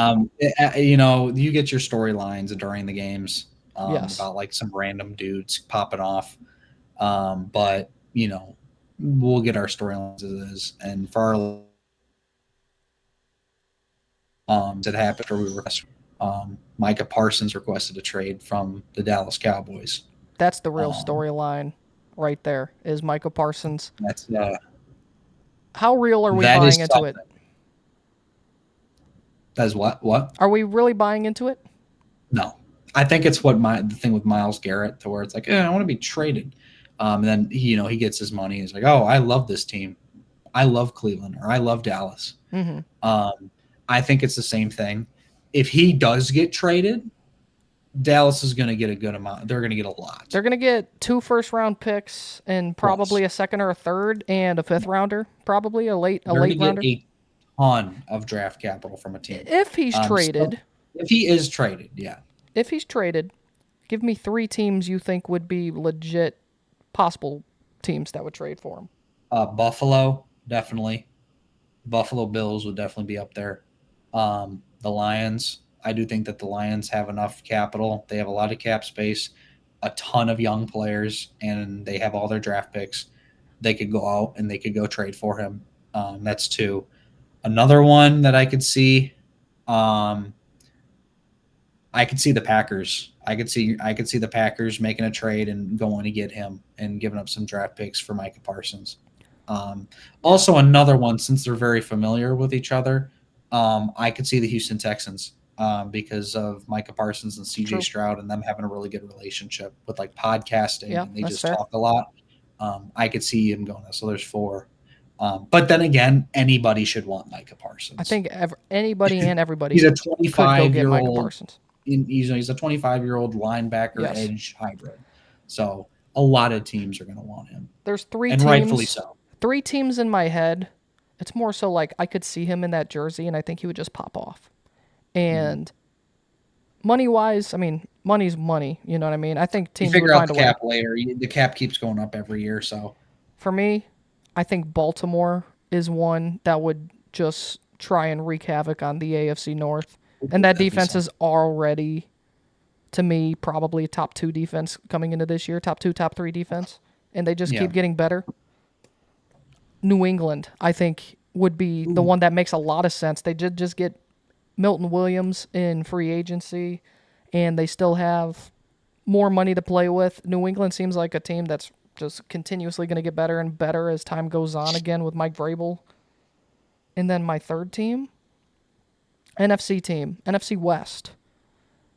you get your storylines during the games yes. about like some random dudes popping off. But, we'll get our storylines as it is. And for our it happened or we were Micah Parsons requested a trade from the Dallas Cowboys. That's the real storyline right there is Micah Parsons. That's how real are we buying into it? That's what? Are we really buying into it? No. I think it's the thing with Myles Garrett to where it's like, I want to be traded. And then he gets his money. He's like, oh, I love this team. I love Cleveland or I love Dallas. Mm-hmm. I think it's the same thing. If he does get traded, Dallas is going to get a good amount. They're going to get a lot. They're going to get 2 first-round picks and probably a second or a third and a 5th rounder, probably a late rounder. A ton of draft capital from a team. If he's traded. So if he is traded, yeah. If he's traded, give me 3 teams you think would be legit possible teams that would trade for him. Buffalo, definitely. Buffalo Bills would definitely be up there. The Lions, I do think that the Lions have enough capital. They have a lot of cap space, a ton of young players, and they have all their draft picks. They could go out and they could go trade for him. That's 2. Another one that I could see, I could see the Packers. I could see the Packers making a trade and going to get him and giving up some draft picks for Micah Parsons. Also, another one, since they're very familiar with each other, I could see the Houston Texans because of Micah Parsons and CJ Stroud and them having a really good relationship with like podcasting. And they just talk a lot. I could see him going. So there's 4. But then again, anybody should want Micah Parsons. I think anybody and everybody. He's a 25-year-old. Micah Parsons. He's a 25-year-old linebacker edge hybrid. So a lot of teams are going to want him. There's 3 and teams. Rightfully so. 3 teams in my head. It's more so like I could see him in that jersey, and I think he would just pop off. And money-wise, I mean, money's money. You know what I mean? I think teams figure would out find the a cap way. later. The cap keeps going up every year. So for me, I think Baltimore is one that would just try and wreak havoc on the AFC North. And that defense is already, to me, probably a top 2 defense coming into this year. Top 2, top 3 defense. And they just keep getting better. New England, I think, would be the one that makes a lot of sense. They did just get Milton Williams in free agency, and they still have more money to play with. New England seems like a team that's just continuously going to get better and better as time goes on again with Mike Vrabel. And then my 3rd team, NFC West.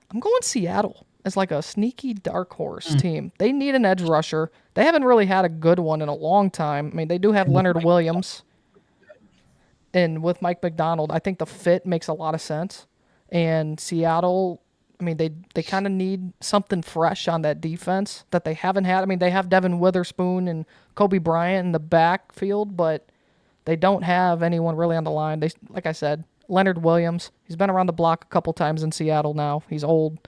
I'm going Seattle as like a sneaky dark horse team. They need an edge rusher. They haven't really had a good one in a long time. I mean, they do have Leonard Williams. And with Mike McDonald, I think the fit makes a lot of sense. And Seattle, I mean, they kind of need something fresh on that defense that they haven't had. I mean, they have Devin Witherspoon and Kobe Bryant in the backfield, but they don't have anyone really on the line. They, like I said, Leonard Williams, he's been around the block a couple times in Seattle now. He's old.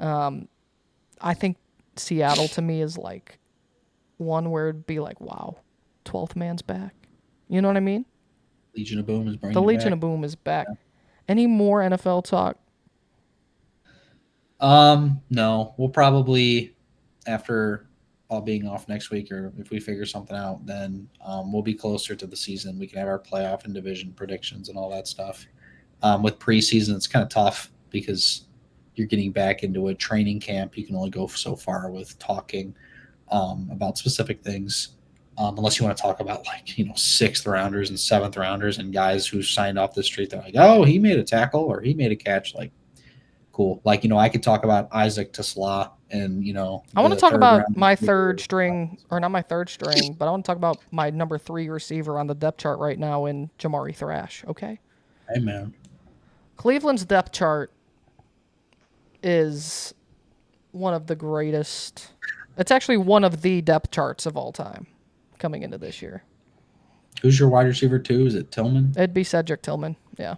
I think Seattle, to me, is like one where it'd be like, wow, 12th man's back. You know what I mean? Legion of Boom is bringing The Legion of Boom is back. Yeah. Any more NFL talk? No. We'll probably, after all being off next week, or if we figure something out, then we'll be closer to the season. We can have our playoff and division predictions and all that stuff. With preseason, it's kind of tough because you're getting back into a training camp. You can only go so far with talking about specific things, unless you want to talk about like sixth rounders and seventh rounders and guys who signed off the street. They're like, oh, he made a tackle or he made a catch. Like, cool. Like I could talk about Isaac Tesla and I want to the talk third about round my receiver. third string, or not my third string, but I want to talk about my number 3 receiver on the depth chart right now in Jamari Thrash. Okay. Hey man, Cleveland's depth chart is one of the greatest. It's actually one of the depth charts of all time coming into this year. who's your wide receiver 2? Is it Tillman? It'd be Cedric Tillman. Yeah.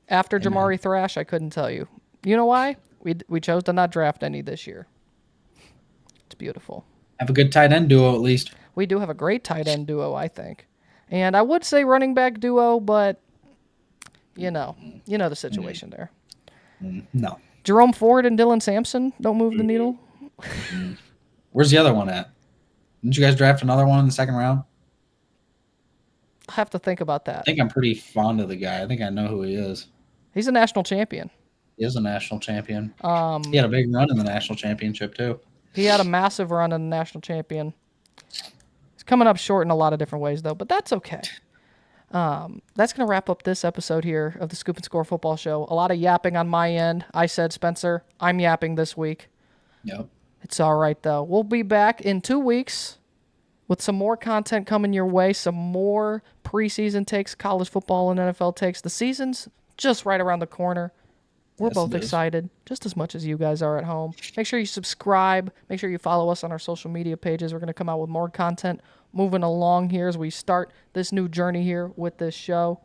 After Jamari Thrash, I couldn't tell you. You know why? We chose to not draft any this year. It's beautiful. Have a good tight end duo at least. We do have a great tight end duo, I think. And I would say running back duo, but you know the situation there. No. Jerome Ford and Dylan Sampson don't move the needle. Where's the other one at? Didn't you guys draft another one in the second round? I'll have to think about that. I think I'm pretty fond of the guy. I think I know who he is. He's a national champion. He is a national champion. He had a big run in the national championship too. He had a massive run in the national champion. He's coming up short in a lot of different ways, though, but that's okay. That's going to wrap up this episode here of the Scoop and Score Football Show. A lot of yapping on my end. I said, Spencer, I'm yapping this week. Yep. It's all right, though. We'll be back in 2 weeks with some more content coming your way, some more preseason takes, college football and NFL takes. The season's just right around the corner. We're both excited, just as much as you guys are at home. Make sure you subscribe. Make sure you follow us on our social media pages. We're going to come out with more content moving along here as we start this new journey here with this show.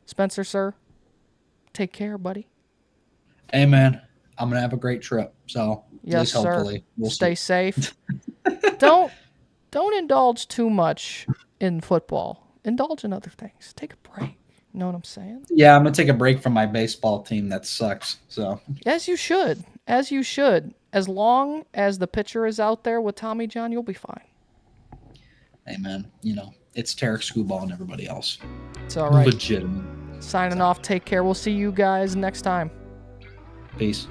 Spencer, sir, take care, buddy. Hey, man, I'm going to have a great trip. So, yes, sir. Hopefully. We'll Stay see. safe. Don't indulge too much in football. Indulge in other things. Take a break. You know what I'm saying? Yeah, I'm going to take a break from my baseball team. That sucks. So, as you should. As you should. As long as the pitcher is out there with Tommy John, you'll be fine. hey, man, it's Tarek Screwball and everybody else. It's all right. Legitimate. Signing off. Take care. We'll see you guys next time. Peace.